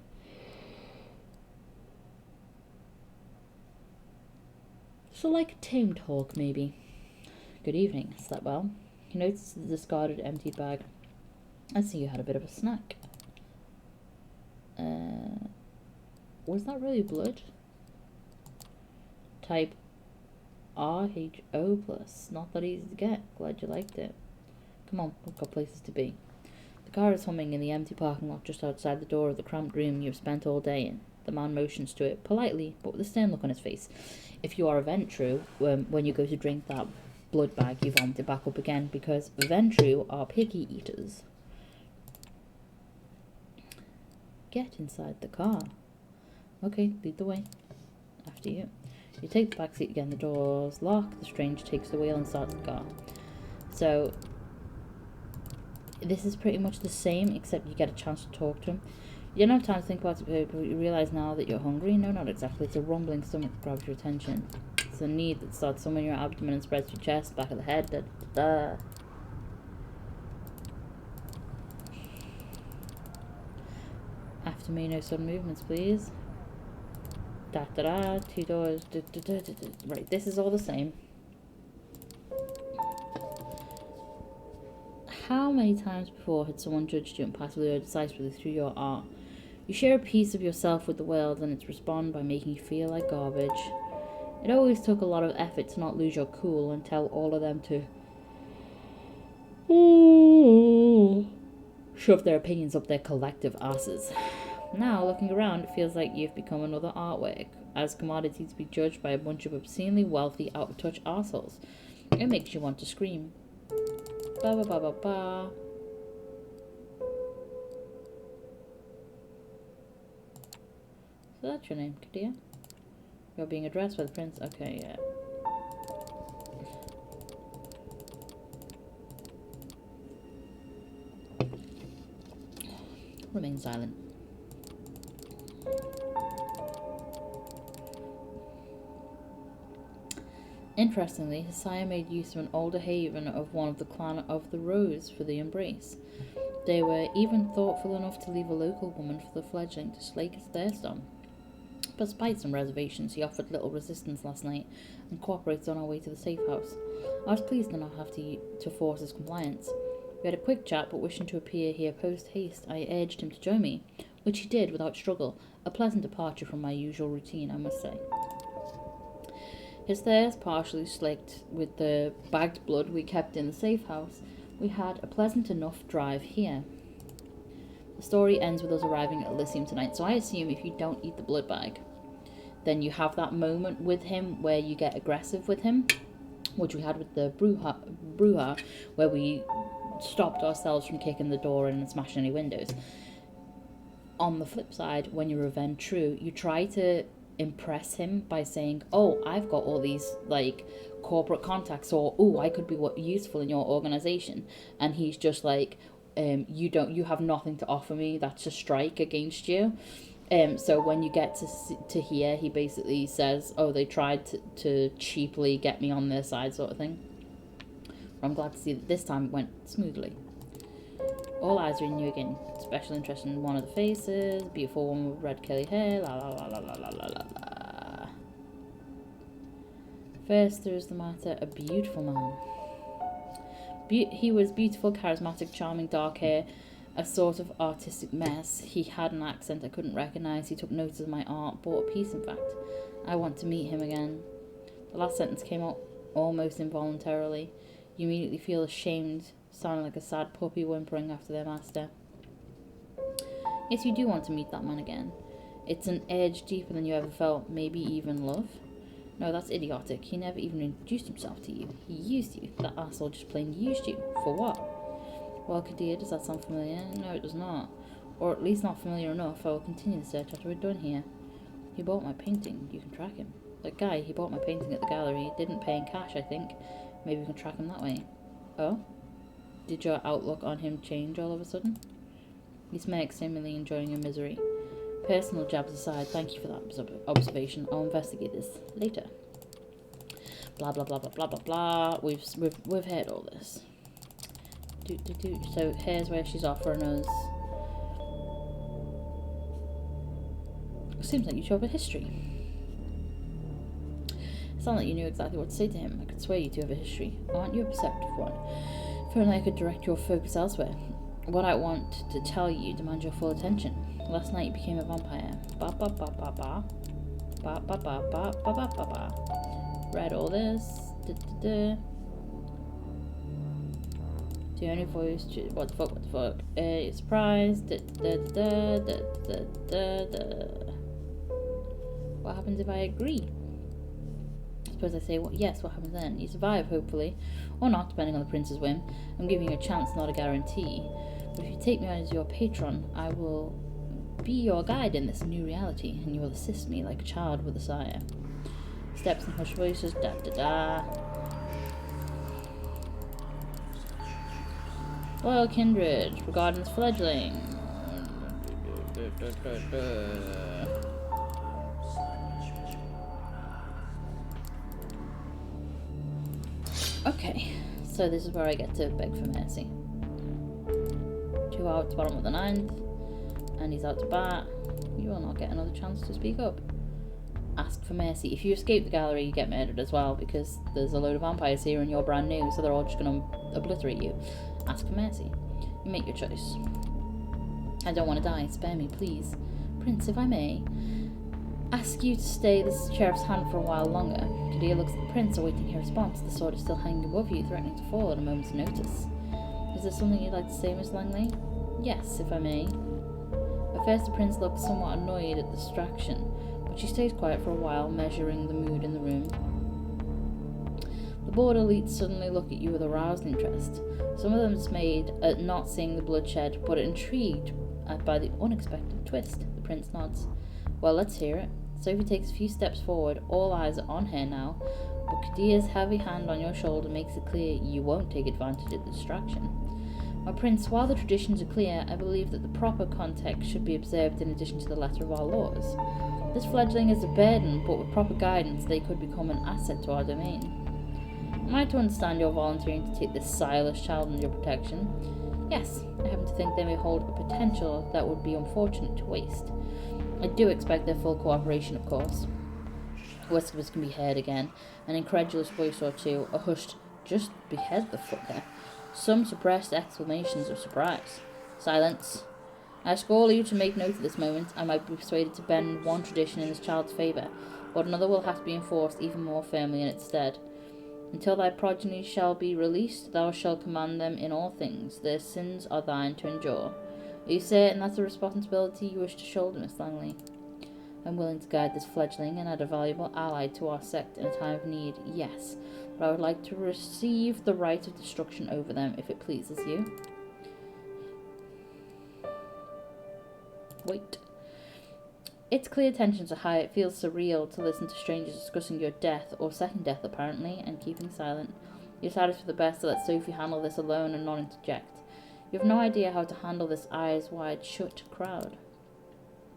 So like a tamed hawk, maybe. Good evening. Slept well? He noticed the discarded emptied bag. I see you had a bit of a snack. Was that really blood? Type RHO+. Not that easy to get. Glad you liked it. Come on, we've got places to be. The car is humming in the empty parking lot just outside the door of the cramped room you've spent all day in. The man motions to it, politely, but with a stern look on his face. If you are a Ventru, when you go to drink that blood bag, you vomit it back up again, because Ventru are picky eaters. Get inside the car. Okay, lead the way. After you. You take the back seat again, the doors lock, the stranger takes the wheel and starts the car. So, this is pretty much the same, except you get a chance to talk to him. You don't have time to think about it, but you realise now that you're hungry. No, not exactly. It's a rumbling stomach that grabs your attention. It's a need that starts somewhere in your abdomen and spreads to your chest, back of the head. Da, da, da. After me, no sudden movements, please. Da da da. 2 doors. Da, da, da, da, da. Right, this is all the same. How many times before had someone judged you impassively or decisively through your art? You share a piece of yourself with the world, and it's respond by making you feel like garbage. It always took a lot of effort to not lose your cool and tell all of them to shove their opinions up their collective asses. Now, looking around, it feels like you've become another artwork, as commodity to be judged by a bunch of obscenely wealthy, out-of-touch assholes. It makes you want to scream. Ba ba ba ba ba. So that's your name, Kadia? You're being addressed by the prince? Okay, yeah. Remain silent. Interestingly, his sire made use of an older haven of one of the clan of the Rose for the embrace. They were even thoughtful enough to leave a local woman for the fledgling to slake his thirst on. But despite some reservations, he offered little resistance last night and cooperated on our way to the safe house. I was pleased to not have to force his compliance. We had a quick chat, but wishing to appear here post-haste, I urged him to join me, which he did without struggle, a pleasant departure from my usual routine, I must say. His thirst partially slaked with the bagged blood we kept in the safe house, we had a pleasant enough drive here. The story ends with us arriving at Elysium tonight, so I assume if you don't eat the blood bag, then you have that moment with him where you get aggressive with him, which we had with the Bruja, where we stopped ourselves from kicking the door in and smashing any windows. On the flip side, when you're a Ventru, you try to impress him by saying, oh, I've got all these like corporate contacts, or oh, I could be useful in your organization, and he's just like, you have nothing to offer me. That's a strike against you. So when you get to here, he basically says, oh, they tried to cheaply get me on their side, sort of thing. But I'm glad to see that this time it went smoothly. All eyes are in you again. Special interest in one of the faces. Beautiful woman with red curly hair. La la la la la la la la la. First, there is the matter. A beautiful man. He was beautiful, charismatic, charming, dark hair. A sort of artistic mess. He had an accent I couldn't recognise. He took notice of my art. Bought a piece, in fact. I want to meet him again. The last sentence came out almost involuntarily. You immediately feel ashamed sounding like a sad puppy whimpering after their master. Yes, you do want to meet that man again. It's an edge deeper than you ever felt, maybe even love. No, that's idiotic. He never even introduced himself to you. He used you. That asshole just plain used you. For what? Well, Kadir, does that sound familiar? No, it does not. Or at least not familiar enough. I will continue the search after we're done here. He bought my painting. You can track him. That guy, he bought my painting at the gallery. Didn't pay in cash, I think. Maybe we can track him that way. Oh? Did your outlook on him change all of a sudden? He smirked, seemingly enjoying your misery. Personal jabs aside, thank you for that observation. I'll investigate this later. Blah blah blah blah blah blah blah. We've heard all this. So here's where she's offering us. Seems like you chose a history. It sounded like you knew exactly what to say to him. I could swear you two have a history. Aren't you a perceptive one? If only I could direct your focus elsewhere. What I want to tell you demands your full attention. Last night you became a vampire. Ba ba ba ba ba. Ba ba ba ba ba ba ba ba. Read all this. Da, da, da. The only voice. What the fuck? What the fuck? You're surprised. Da, da, da, da, da, da, da. What happens if I agree? I suppose I say, well, yes, what happens then? You survive, hopefully. Or not, depending on the prince's whim. I'm giving you a chance, not a guarantee. But if you take me on as your patron, I will be your guide in this new reality, and you will assist me like a child with a sire. Steps and hushed voices, da da da. Loyal kindred, regarding this fledgling. Okay, so this is where I get to beg for mercy. 2 out to bottom of the 9th, and he's out to bat. You will not get another chance to speak up. Ask for mercy. If you escape the gallery, you get murdered as well, because there's a load of vampires here and you're brand new, so they're all just going to obliterate you. Ask for mercy. You make your choice. I don't want to die. Spare me, please. Prince, if I may, ask you to stay the sheriff's hand for a while longer. Kadir looks at the prince, awaiting her response. The sword is still hanging above you, threatening to fall at a moment's notice. Is there something you'd like to say, Miss Langley? Yes, if I may. At first the prince looks somewhat annoyed at the distraction, but she stays quiet for a while, measuring the mood in the room. The board elites suddenly look at you with aroused interest. Some of them dismayed at not seeing the bloodshed, but intrigued by the unexpected twist. The prince nods. Well, let's hear it. Sophie takes a few steps forward. All eyes are on her now, but Kadir's heavy hand on your shoulder makes it clear you won't take advantage of the distraction. My prince, while the traditions are clear, I believe that the proper context should be observed in addition to the letter of our laws. This fledgling is a burden, but with proper guidance they could become an asset to our domain. Am I to understand you're volunteering to take this sireless child under your protection? Yes, I happen to think they may hold a potential that would be unfortunate to waste. I do expect their full cooperation, of course. Whispers can be heard again, an incredulous voice or two, a hushed, just behead the fucker. Some suppressed exclamations of surprise. Silence. I ask all of you to make note of this moment. I might be persuaded to bend one tradition in this child's favour, but another will have to be enforced even more firmly in its stead. Until thy progeny shall be released, thou shalt command them in all things. Their sins are thine to endure. Are you certain that's a responsibility you wish to shoulder, Miss Langley? I'm willing to guide this fledgling and add a valuable ally to our sect in a time of need, yes, but I would like to receive the right of destruction over them, if it pleases you. Wait. Its clear tensions are high. It feels surreal to listen to strangers discussing your death, or second death apparently, and keeping silent. You decided for the best to let Sophie handle this alone and not interject. You have no idea how to handle this eyes wide shut crowd.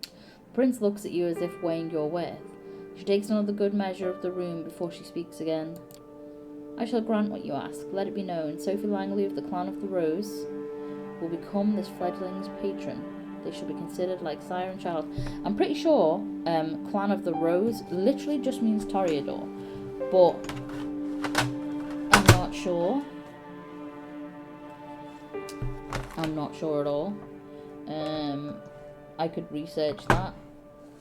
The prince looks at you as if weighing your worth. She takes another good measure of the room before she speaks again. I shall grant what you ask. Let it be known, Sophie Langley of the Clan of the Rose will become this fledgling's patron. They shall be considered like sire and child. I'm pretty sure Clan of the Rose literally just means Toreador, but I'm not sure. I'm not sure at all. I could research that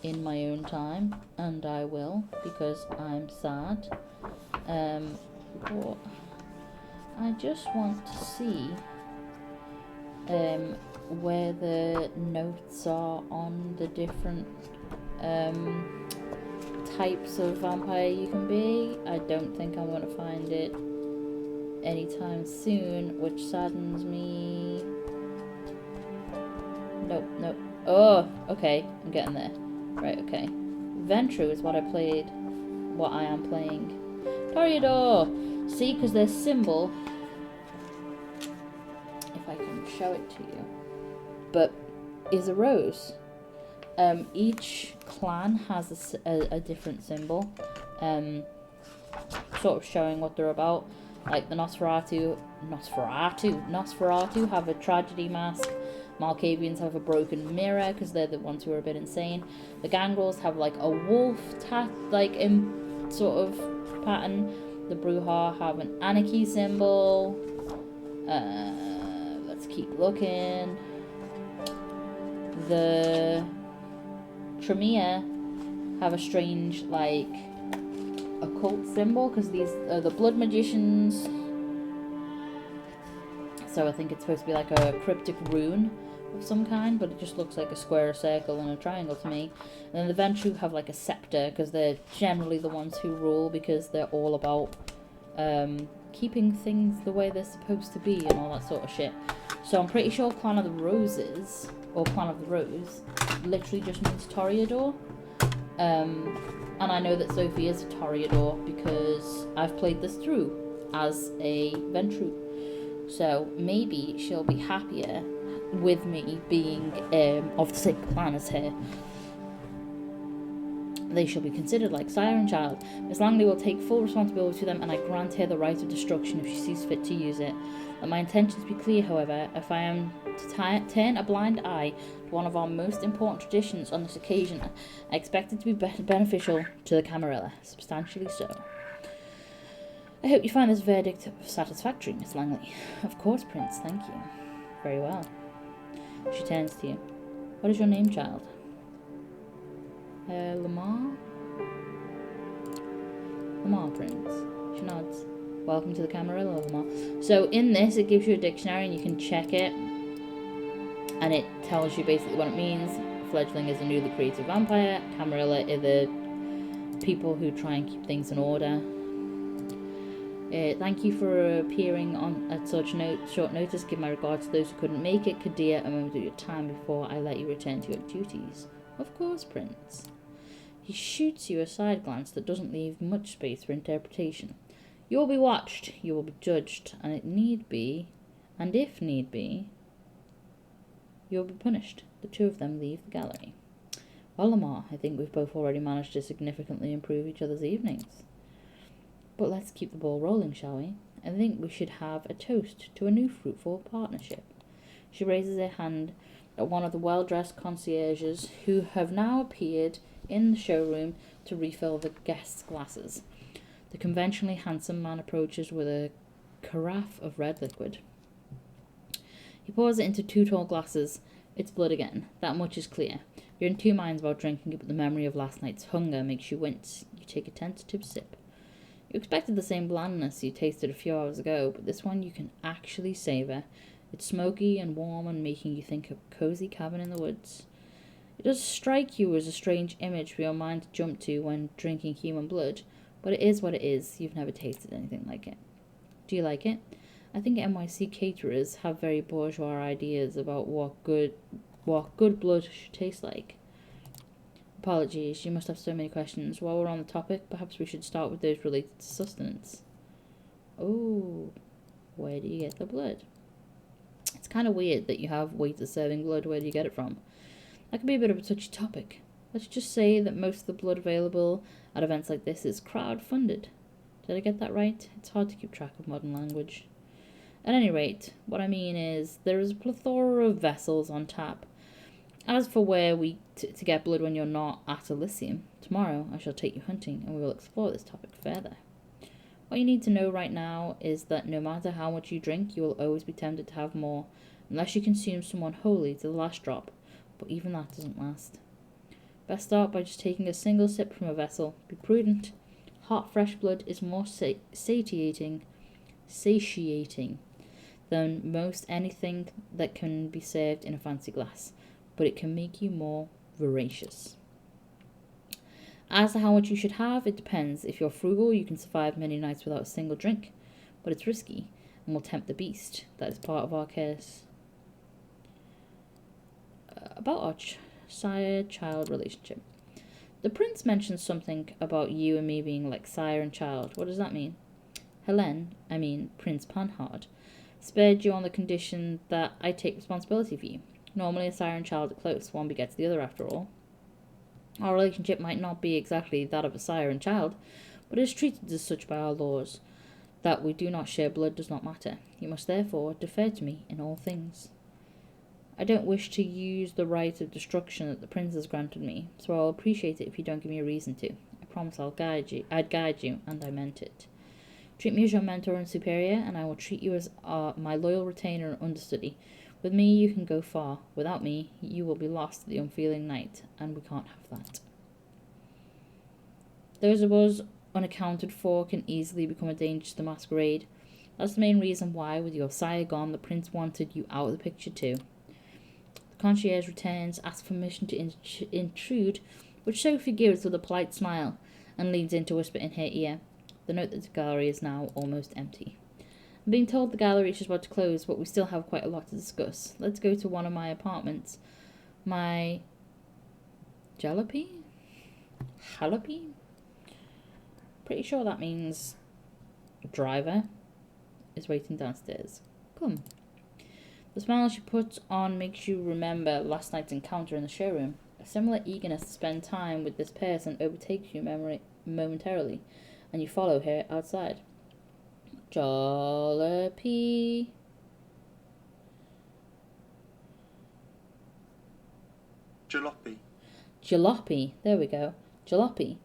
in my own time, and I will, because I'm sad. But I just want to see where the notes are on the different types of vampire you can be. I don't think I'm going to find it anytime soon, which saddens me. Nope. Oh, okay, I'm getting there. Right, okay. Ventru is what I am playing. Toreador! See, because their symbol, if I can show it to you, but is a rose. Each clan has a different symbol, sort of showing what they're about. Like the Nosferatu have a tragedy mask. Malkavians have a broken mirror because they're the ones who are a bit insane. The Gangrels have like a wolf sort of pattern. The Bruja have an anarchy symbol. Let's keep looking. The Tremere have a strange like occult symbol because these are the blood magicians. So I think it's supposed to be like a cryptic rune of some kind, but it just looks like a square, a circle, and a triangle to me. And then the Ventru have like a scepter because they're generally the ones who rule because they're all about keeping things the way they're supposed to be and all that sort of shit. So I'm pretty sure Clan of the Roses, or Clan of the Rose, literally just means Toreador. And I know that Sophie is a Toreador because I've played this through as a Ventru. So maybe she'll be happier with me being of the same clan as her. They shall be considered like sire and child. Miss Langley will take full responsibility for them, and I grant her the right of destruction if she sees fit to use it. Let my intentions be clear, however. If I am to turn a blind eye to one of our most important traditions on this occasion, I expect it to be beneficial to the Camarilla. Substantially so. I hope you find this verdict satisfactory, Miss Langley. Of course, Prince, thank you. Very well. She turns to you. What is your name, child? Lamar? Lamar, Prince. She nods. Welcome to the Camarilla, Lamar. So in this, it gives you a dictionary and you can check it. And it tells you basically what it means. Fledgling is a newly created vampire. Camarilla are the people who try and keep things in order. Thank you for appearing on at such short notice. Give my regards to those who couldn't make it. Kadir, a moment of your time before I let you return to your duties. Of course, Prince. He shoots you a side glance that doesn't leave much space for interpretation. You will be watched. You will be judged, and if need be, you will be punished. The two of them leave the gallery. Well, Lamar, I think we've both already managed to significantly improve each other's evenings. But let's keep the ball rolling, shall we? I think we should have a toast to a new fruitful partnership. She raises her hand at one of the well-dressed concierges who have now appeared in the showroom to refill the guests' glasses. The conventionally handsome man approaches with a carafe of red liquid. He pours it into 2 tall glasses. It's blood again. That much is clear. You're in 2 minds about drinking it, but the memory of last night's hunger makes you wince. You take a tentative sip. You expected the same blandness you tasted a few hours ago, but this one you can actually savour. It's smoky and warm and making you think of a cozy cabin in the woods. It does strike you as a strange image for your mind to jump to when drinking human blood, but it is what it is. You've never tasted anything like it. Do you like it? I think NYC caterers have very bourgeois ideas about what good blood should taste like. Apologies, you must have so many questions. While we're on the topic, perhaps we should start with those related to sustenance. Oh, where do you get the blood? It's kind of weird that you have waiters serving blood. Where do you get it from? That could be a bit of a touchy topic. Let's just say that most of the blood available at events like this is crowd-funded. Did I get that right? It's hard to keep track of modern language. At any rate, what I mean is there is a plethora of vessels on tap. As for where to get blood when you're not at Elysium, tomorrow I shall take you hunting and we will explore this topic further. What you need to know right now is that no matter how much you drink, you will always be tempted to have more, unless you consume someone wholly to the last drop, but even that doesn't last. Best start by just taking a single sip from a vessel. Be prudent. Hot, fresh blood is more satiating satiating than most anything that can be served in a fancy glass, but it can make you more voracious. As to how much you should have, it depends. If you're frugal, you can survive many nights without a single drink, but it's risky and will tempt the beast. That is part of our curse. About our sire-child relationship. The prince mentions something about you and me being like sire and child. What does that mean? Prince Panhard, spared you on the condition that I take responsibility for you. Normally a sire and child are close, one begets the other after all. Our relationship might not be exactly that of a sire and child, but is treated as such by our laws. That we do not share blood does not matter. You must therefore defer to me in all things. I don't wish to use the right of destruction that the prince has granted me, so I'll appreciate it if you don't give me a reason to. I promise I'd guide you, and I meant it. Treat me as your mentor and superior, and I will treat you as my loyal retainer and understudy. With me, you can go far. Without me, you will be lost to the unfeeling night, and we can't have that. Those of us unaccounted for can easily become a danger to the masquerade. That's the main reason why, with your sire gone, the prince wanted you out of the picture too. The concierge returns, asks permission to intrude, which Sophie gives with a polite smile, and leans in to whisper in her ear. The note that the gallery is now almost empty. I'm being told the gallery is just about to close, but we still have quite a lot to discuss. Let's go to one of my apartments. My jalopy? Jalopy? Pretty sure that means driver is waiting downstairs. Come. The smile she puts on makes you remember last night's encounter in the showroom. A similar eagerness to spend time with this person overtakes you momentarily, and you follow her outside. Jalopy. Jalopy. Jalopy. There we go. Jalopy.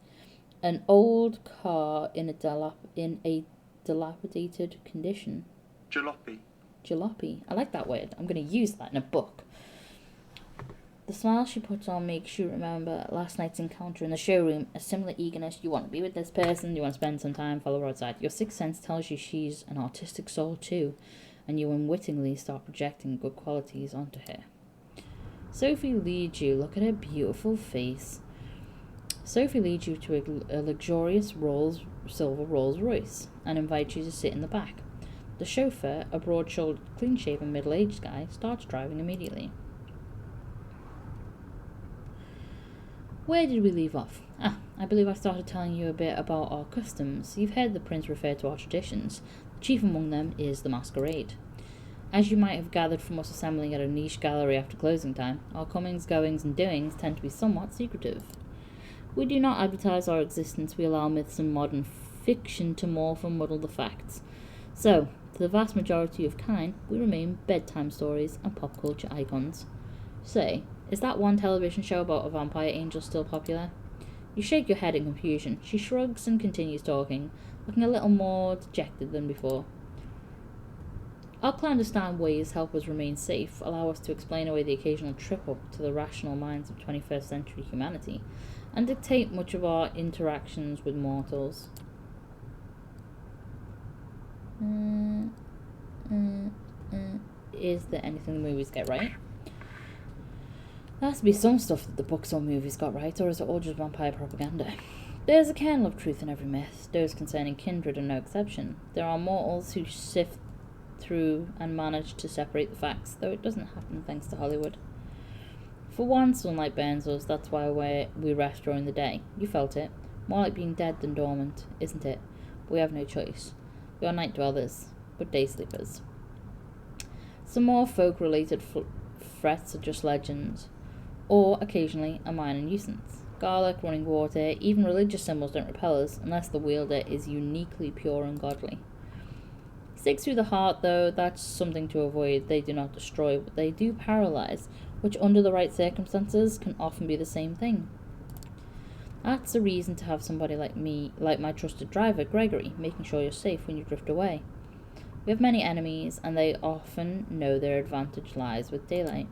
An old car in a dilapidated condition. Jalopy. Jalopy. I like that word. I'm going to use that in a book. The smile she puts on makes you remember last night's encounter in the showroom. A similar eagerness. You want to be with this person. You want to spend some time, follow her outside. Your sixth sense tells you she's an artistic soul too, and you unwittingly start projecting good qualities onto her. Sophie leads you. Look at her beautiful face. Sophie leads you to a luxurious silver Rolls Royce and invites you to sit in the back. The chauffeur, a broad-shouldered, clean-shaven, middle-aged guy, starts driving immediately. Where did we leave off? I believe I started telling you a bit about our customs. You've heard the prince refer to our traditions. The chief among them is the masquerade. As you might have gathered from us assembling at a niche gallery after closing time, our comings, goings, and doings tend to be somewhat secretive. We do not advertise our existence. We allow myths and modern fiction to morph and muddle the facts. So, to the vast majority of kind, we remain bedtime stories and pop culture icons. Say, is that one television show about a vampire angel still popular? You shake your head in confusion. She shrugs and continues talking, looking a little more dejected than before. Our clandestine ways help us remain safe, allow us to explain away the occasional trip-up to the rational minds of 21st century humanity, and dictate much of our interactions with mortals. Is there anything the movies get right? There has to be some stuff that the books or movies got right, or is it all just vampire propaganda? There's a kernel of truth in every myth. Those concerning kindred are no exception. There are mortals who sift through and manage to separate the facts, though it doesn't happen thanks to Hollywood. For one, sunlight burns us. That's why we rest during the day. You felt it. More like being dead than dormant, isn't it? But we have no choice. We are night dwellers, but day sleepers. Some more folk-related threats are just legends, or occasionally a minor nuisance. Garlic, running water, even religious symbols don't repel us unless the wielder is uniquely pure and godly. Stakes through the heart, though, that's something to avoid. They do not destroy, but they do paralyze, which under the right circumstances can often be the same thing. That's a reason to have somebody like me, like my trusted driver, Gregory, making sure you're safe when you drift away. We have many enemies, and they often know their advantage lies with daylight.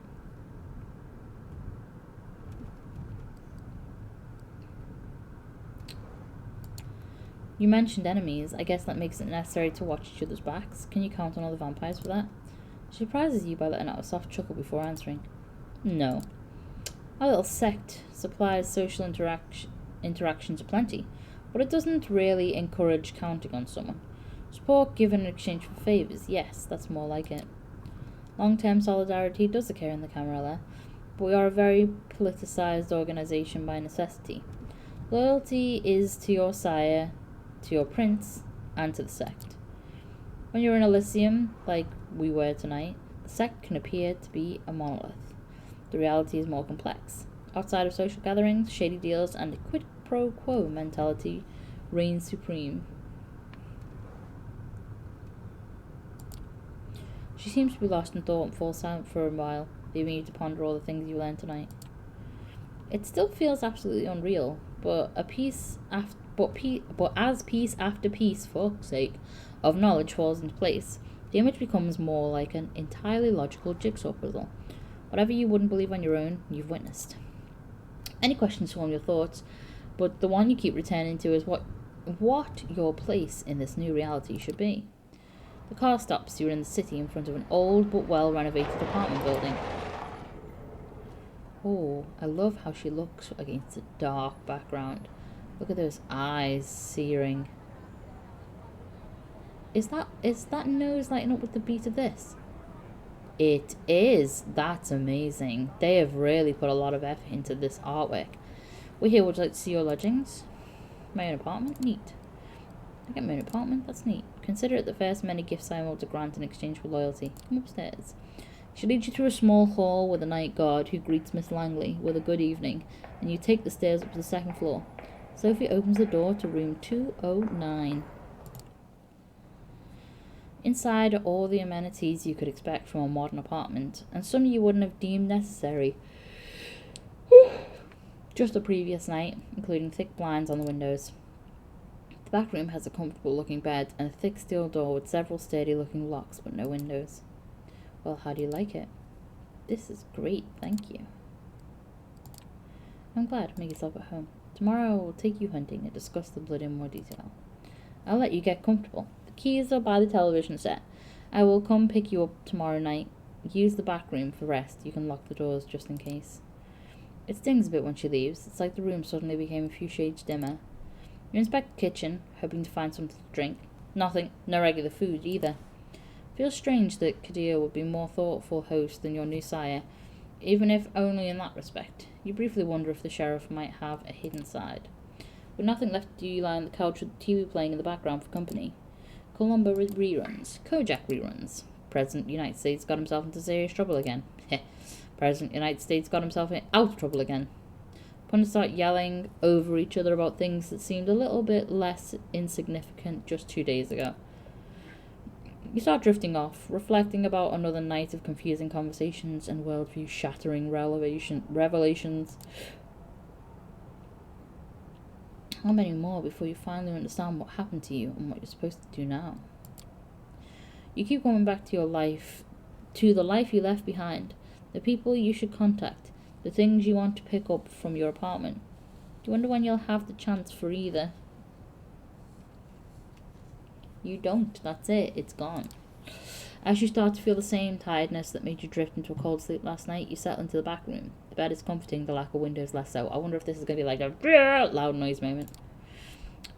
You mentioned enemies. I guess that makes it necessary to watch each other's backs. Can you count on all the vampires for that? She surprises you by letting out a soft chuckle before answering. No. Our little sect supplies social interactions aplenty, but it doesn't really encourage counting on someone. Support given in exchange for favours, yes, that's more like it. Long-term solidarity does occur in the Camarilla, but we are a very politicised organisation by necessity. Loyalty is to your sire, to your prince, and to the sect. When you're in Elysium, like we were tonight, the sect can appear to be a monolith. The reality is more complex. Outside of social gatherings, shady deals, and a quid pro quo mentality reigns supreme. She seems to be lost in thought and falls silent for a while, leaving you to ponder all the things you learned tonight. It still feels absolutely unreal, but as piece after piece, for fuck's sake, of knowledge falls into place, the image becomes more like an entirely logical jigsaw puzzle. Whatever you wouldn't believe on your own, you've witnessed. Any questions form your thoughts, but the one you keep returning to is what your place in this new reality should be. The car stops. You're in the city in front of an old but well-renovated apartment building. Oh, I love how she looks against a dark background. Look at those eyes searing. Is that nose lighting up with the beat of this? It is. That's amazing. They have really put a lot of effort into this artwork. We're here. Would you like to see your lodgings? My own apartment? Neat. I get my own apartment? That's neat. Consider it the first of many gifts I am able to grant in exchange for loyalty. Come upstairs. She leads you through a small hall with a night guard who greets Miss Langley with a good evening, and you take the stairs up to the second floor. Sophie opens the door to room 209. Inside are all the amenities you could expect from a modern apartment, and some you wouldn't have deemed necessary just the previous night, including thick blinds on the windows. The back room has a comfortable looking bed and a thick steel door with several sturdy looking locks but no windows. Well, how do you like it? This is great, thank you. I'm glad. Make yourself at home. Tomorrow I will take you hunting and discuss the blood in more detail. I'll let you get comfortable. Keys are by the television set. I will come pick you up tomorrow night. Use the back room for rest. You can lock the doors just in case. It stings a bit when she leaves. It's like the room suddenly became a few shades dimmer. You inspect the kitchen, hoping to find something to drink. Nothing. No regular food either. Feels strange that Kadir would be more thoughtful host than your new sire, even if only in that respect. You briefly wonder if the sheriff might have a hidden side. With nothing left to do, you lie on the couch with the TV playing in the background for company. Columbo reruns. Kojak reruns. President United States got himself into serious trouble again. President United States got himself out of trouble again. Pundits start yelling over each other about things that seemed a little bit less insignificant just 2 days ago. You start drifting off, reflecting about another night of confusing conversations and worldview-shattering revelations. How many more before you finally understand what happened to you and what you're supposed to do now? You keep going back to your life, to the life you left behind, the people you should contact, the things you want to pick up from your apartment. You wonder when you'll have the chance for either. You don't. That's it. It's gone. As you start to feel the same tiredness that made you drift into a cold sleep last night, you settle into the back room. The bed is comforting, the lack of windows less so. I wonder if this is going to be like a loud noise moment.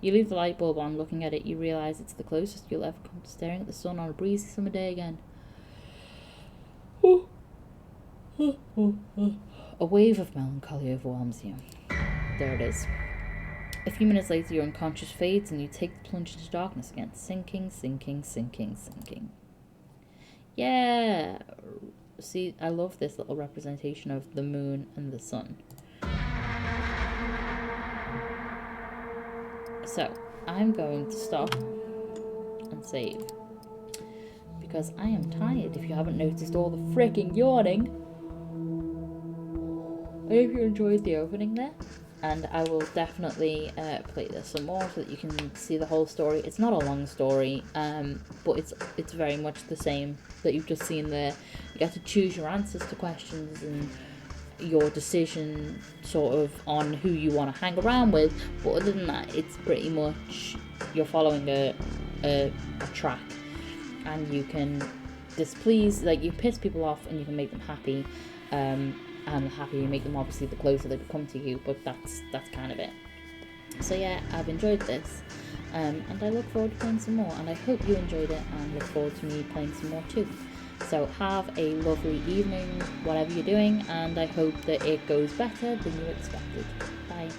You leave the light bulb on. Looking at it, you realise it's the closest you'll ever come to staring at the sun on a breezy summer day again. A wave of melancholy overwhelms you. There it is. A few minutes later, your unconscious fades and you take the plunge into darkness again. Sinking, sinking, sinking, sinking. Yeah! See, I love this little representation of the moon and the sun. So, I'm going to stop and save. Because I am tired, if you haven't noticed all the freaking yawning. I hope you enjoyed the opening there. And I will definitely play this some more so that you can see the whole story. It's not a long story, but it's very much the same that you've just seen there. You get to choose your answers to questions and your decision sort of on who you want to hang around with. But other than that, it's pretty much you're following a track, and you can displease, like, you piss people off and you can make them happy, and the happier you make them, obviously the closer they become to you, but that's kind of it. So yeah, I've enjoyed this, and I look forward to playing some more, and I hope you enjoyed it and look forward to me playing some more too. So have a lovely evening, whatever you're doing, and I hope that it goes better than you expected. Bye.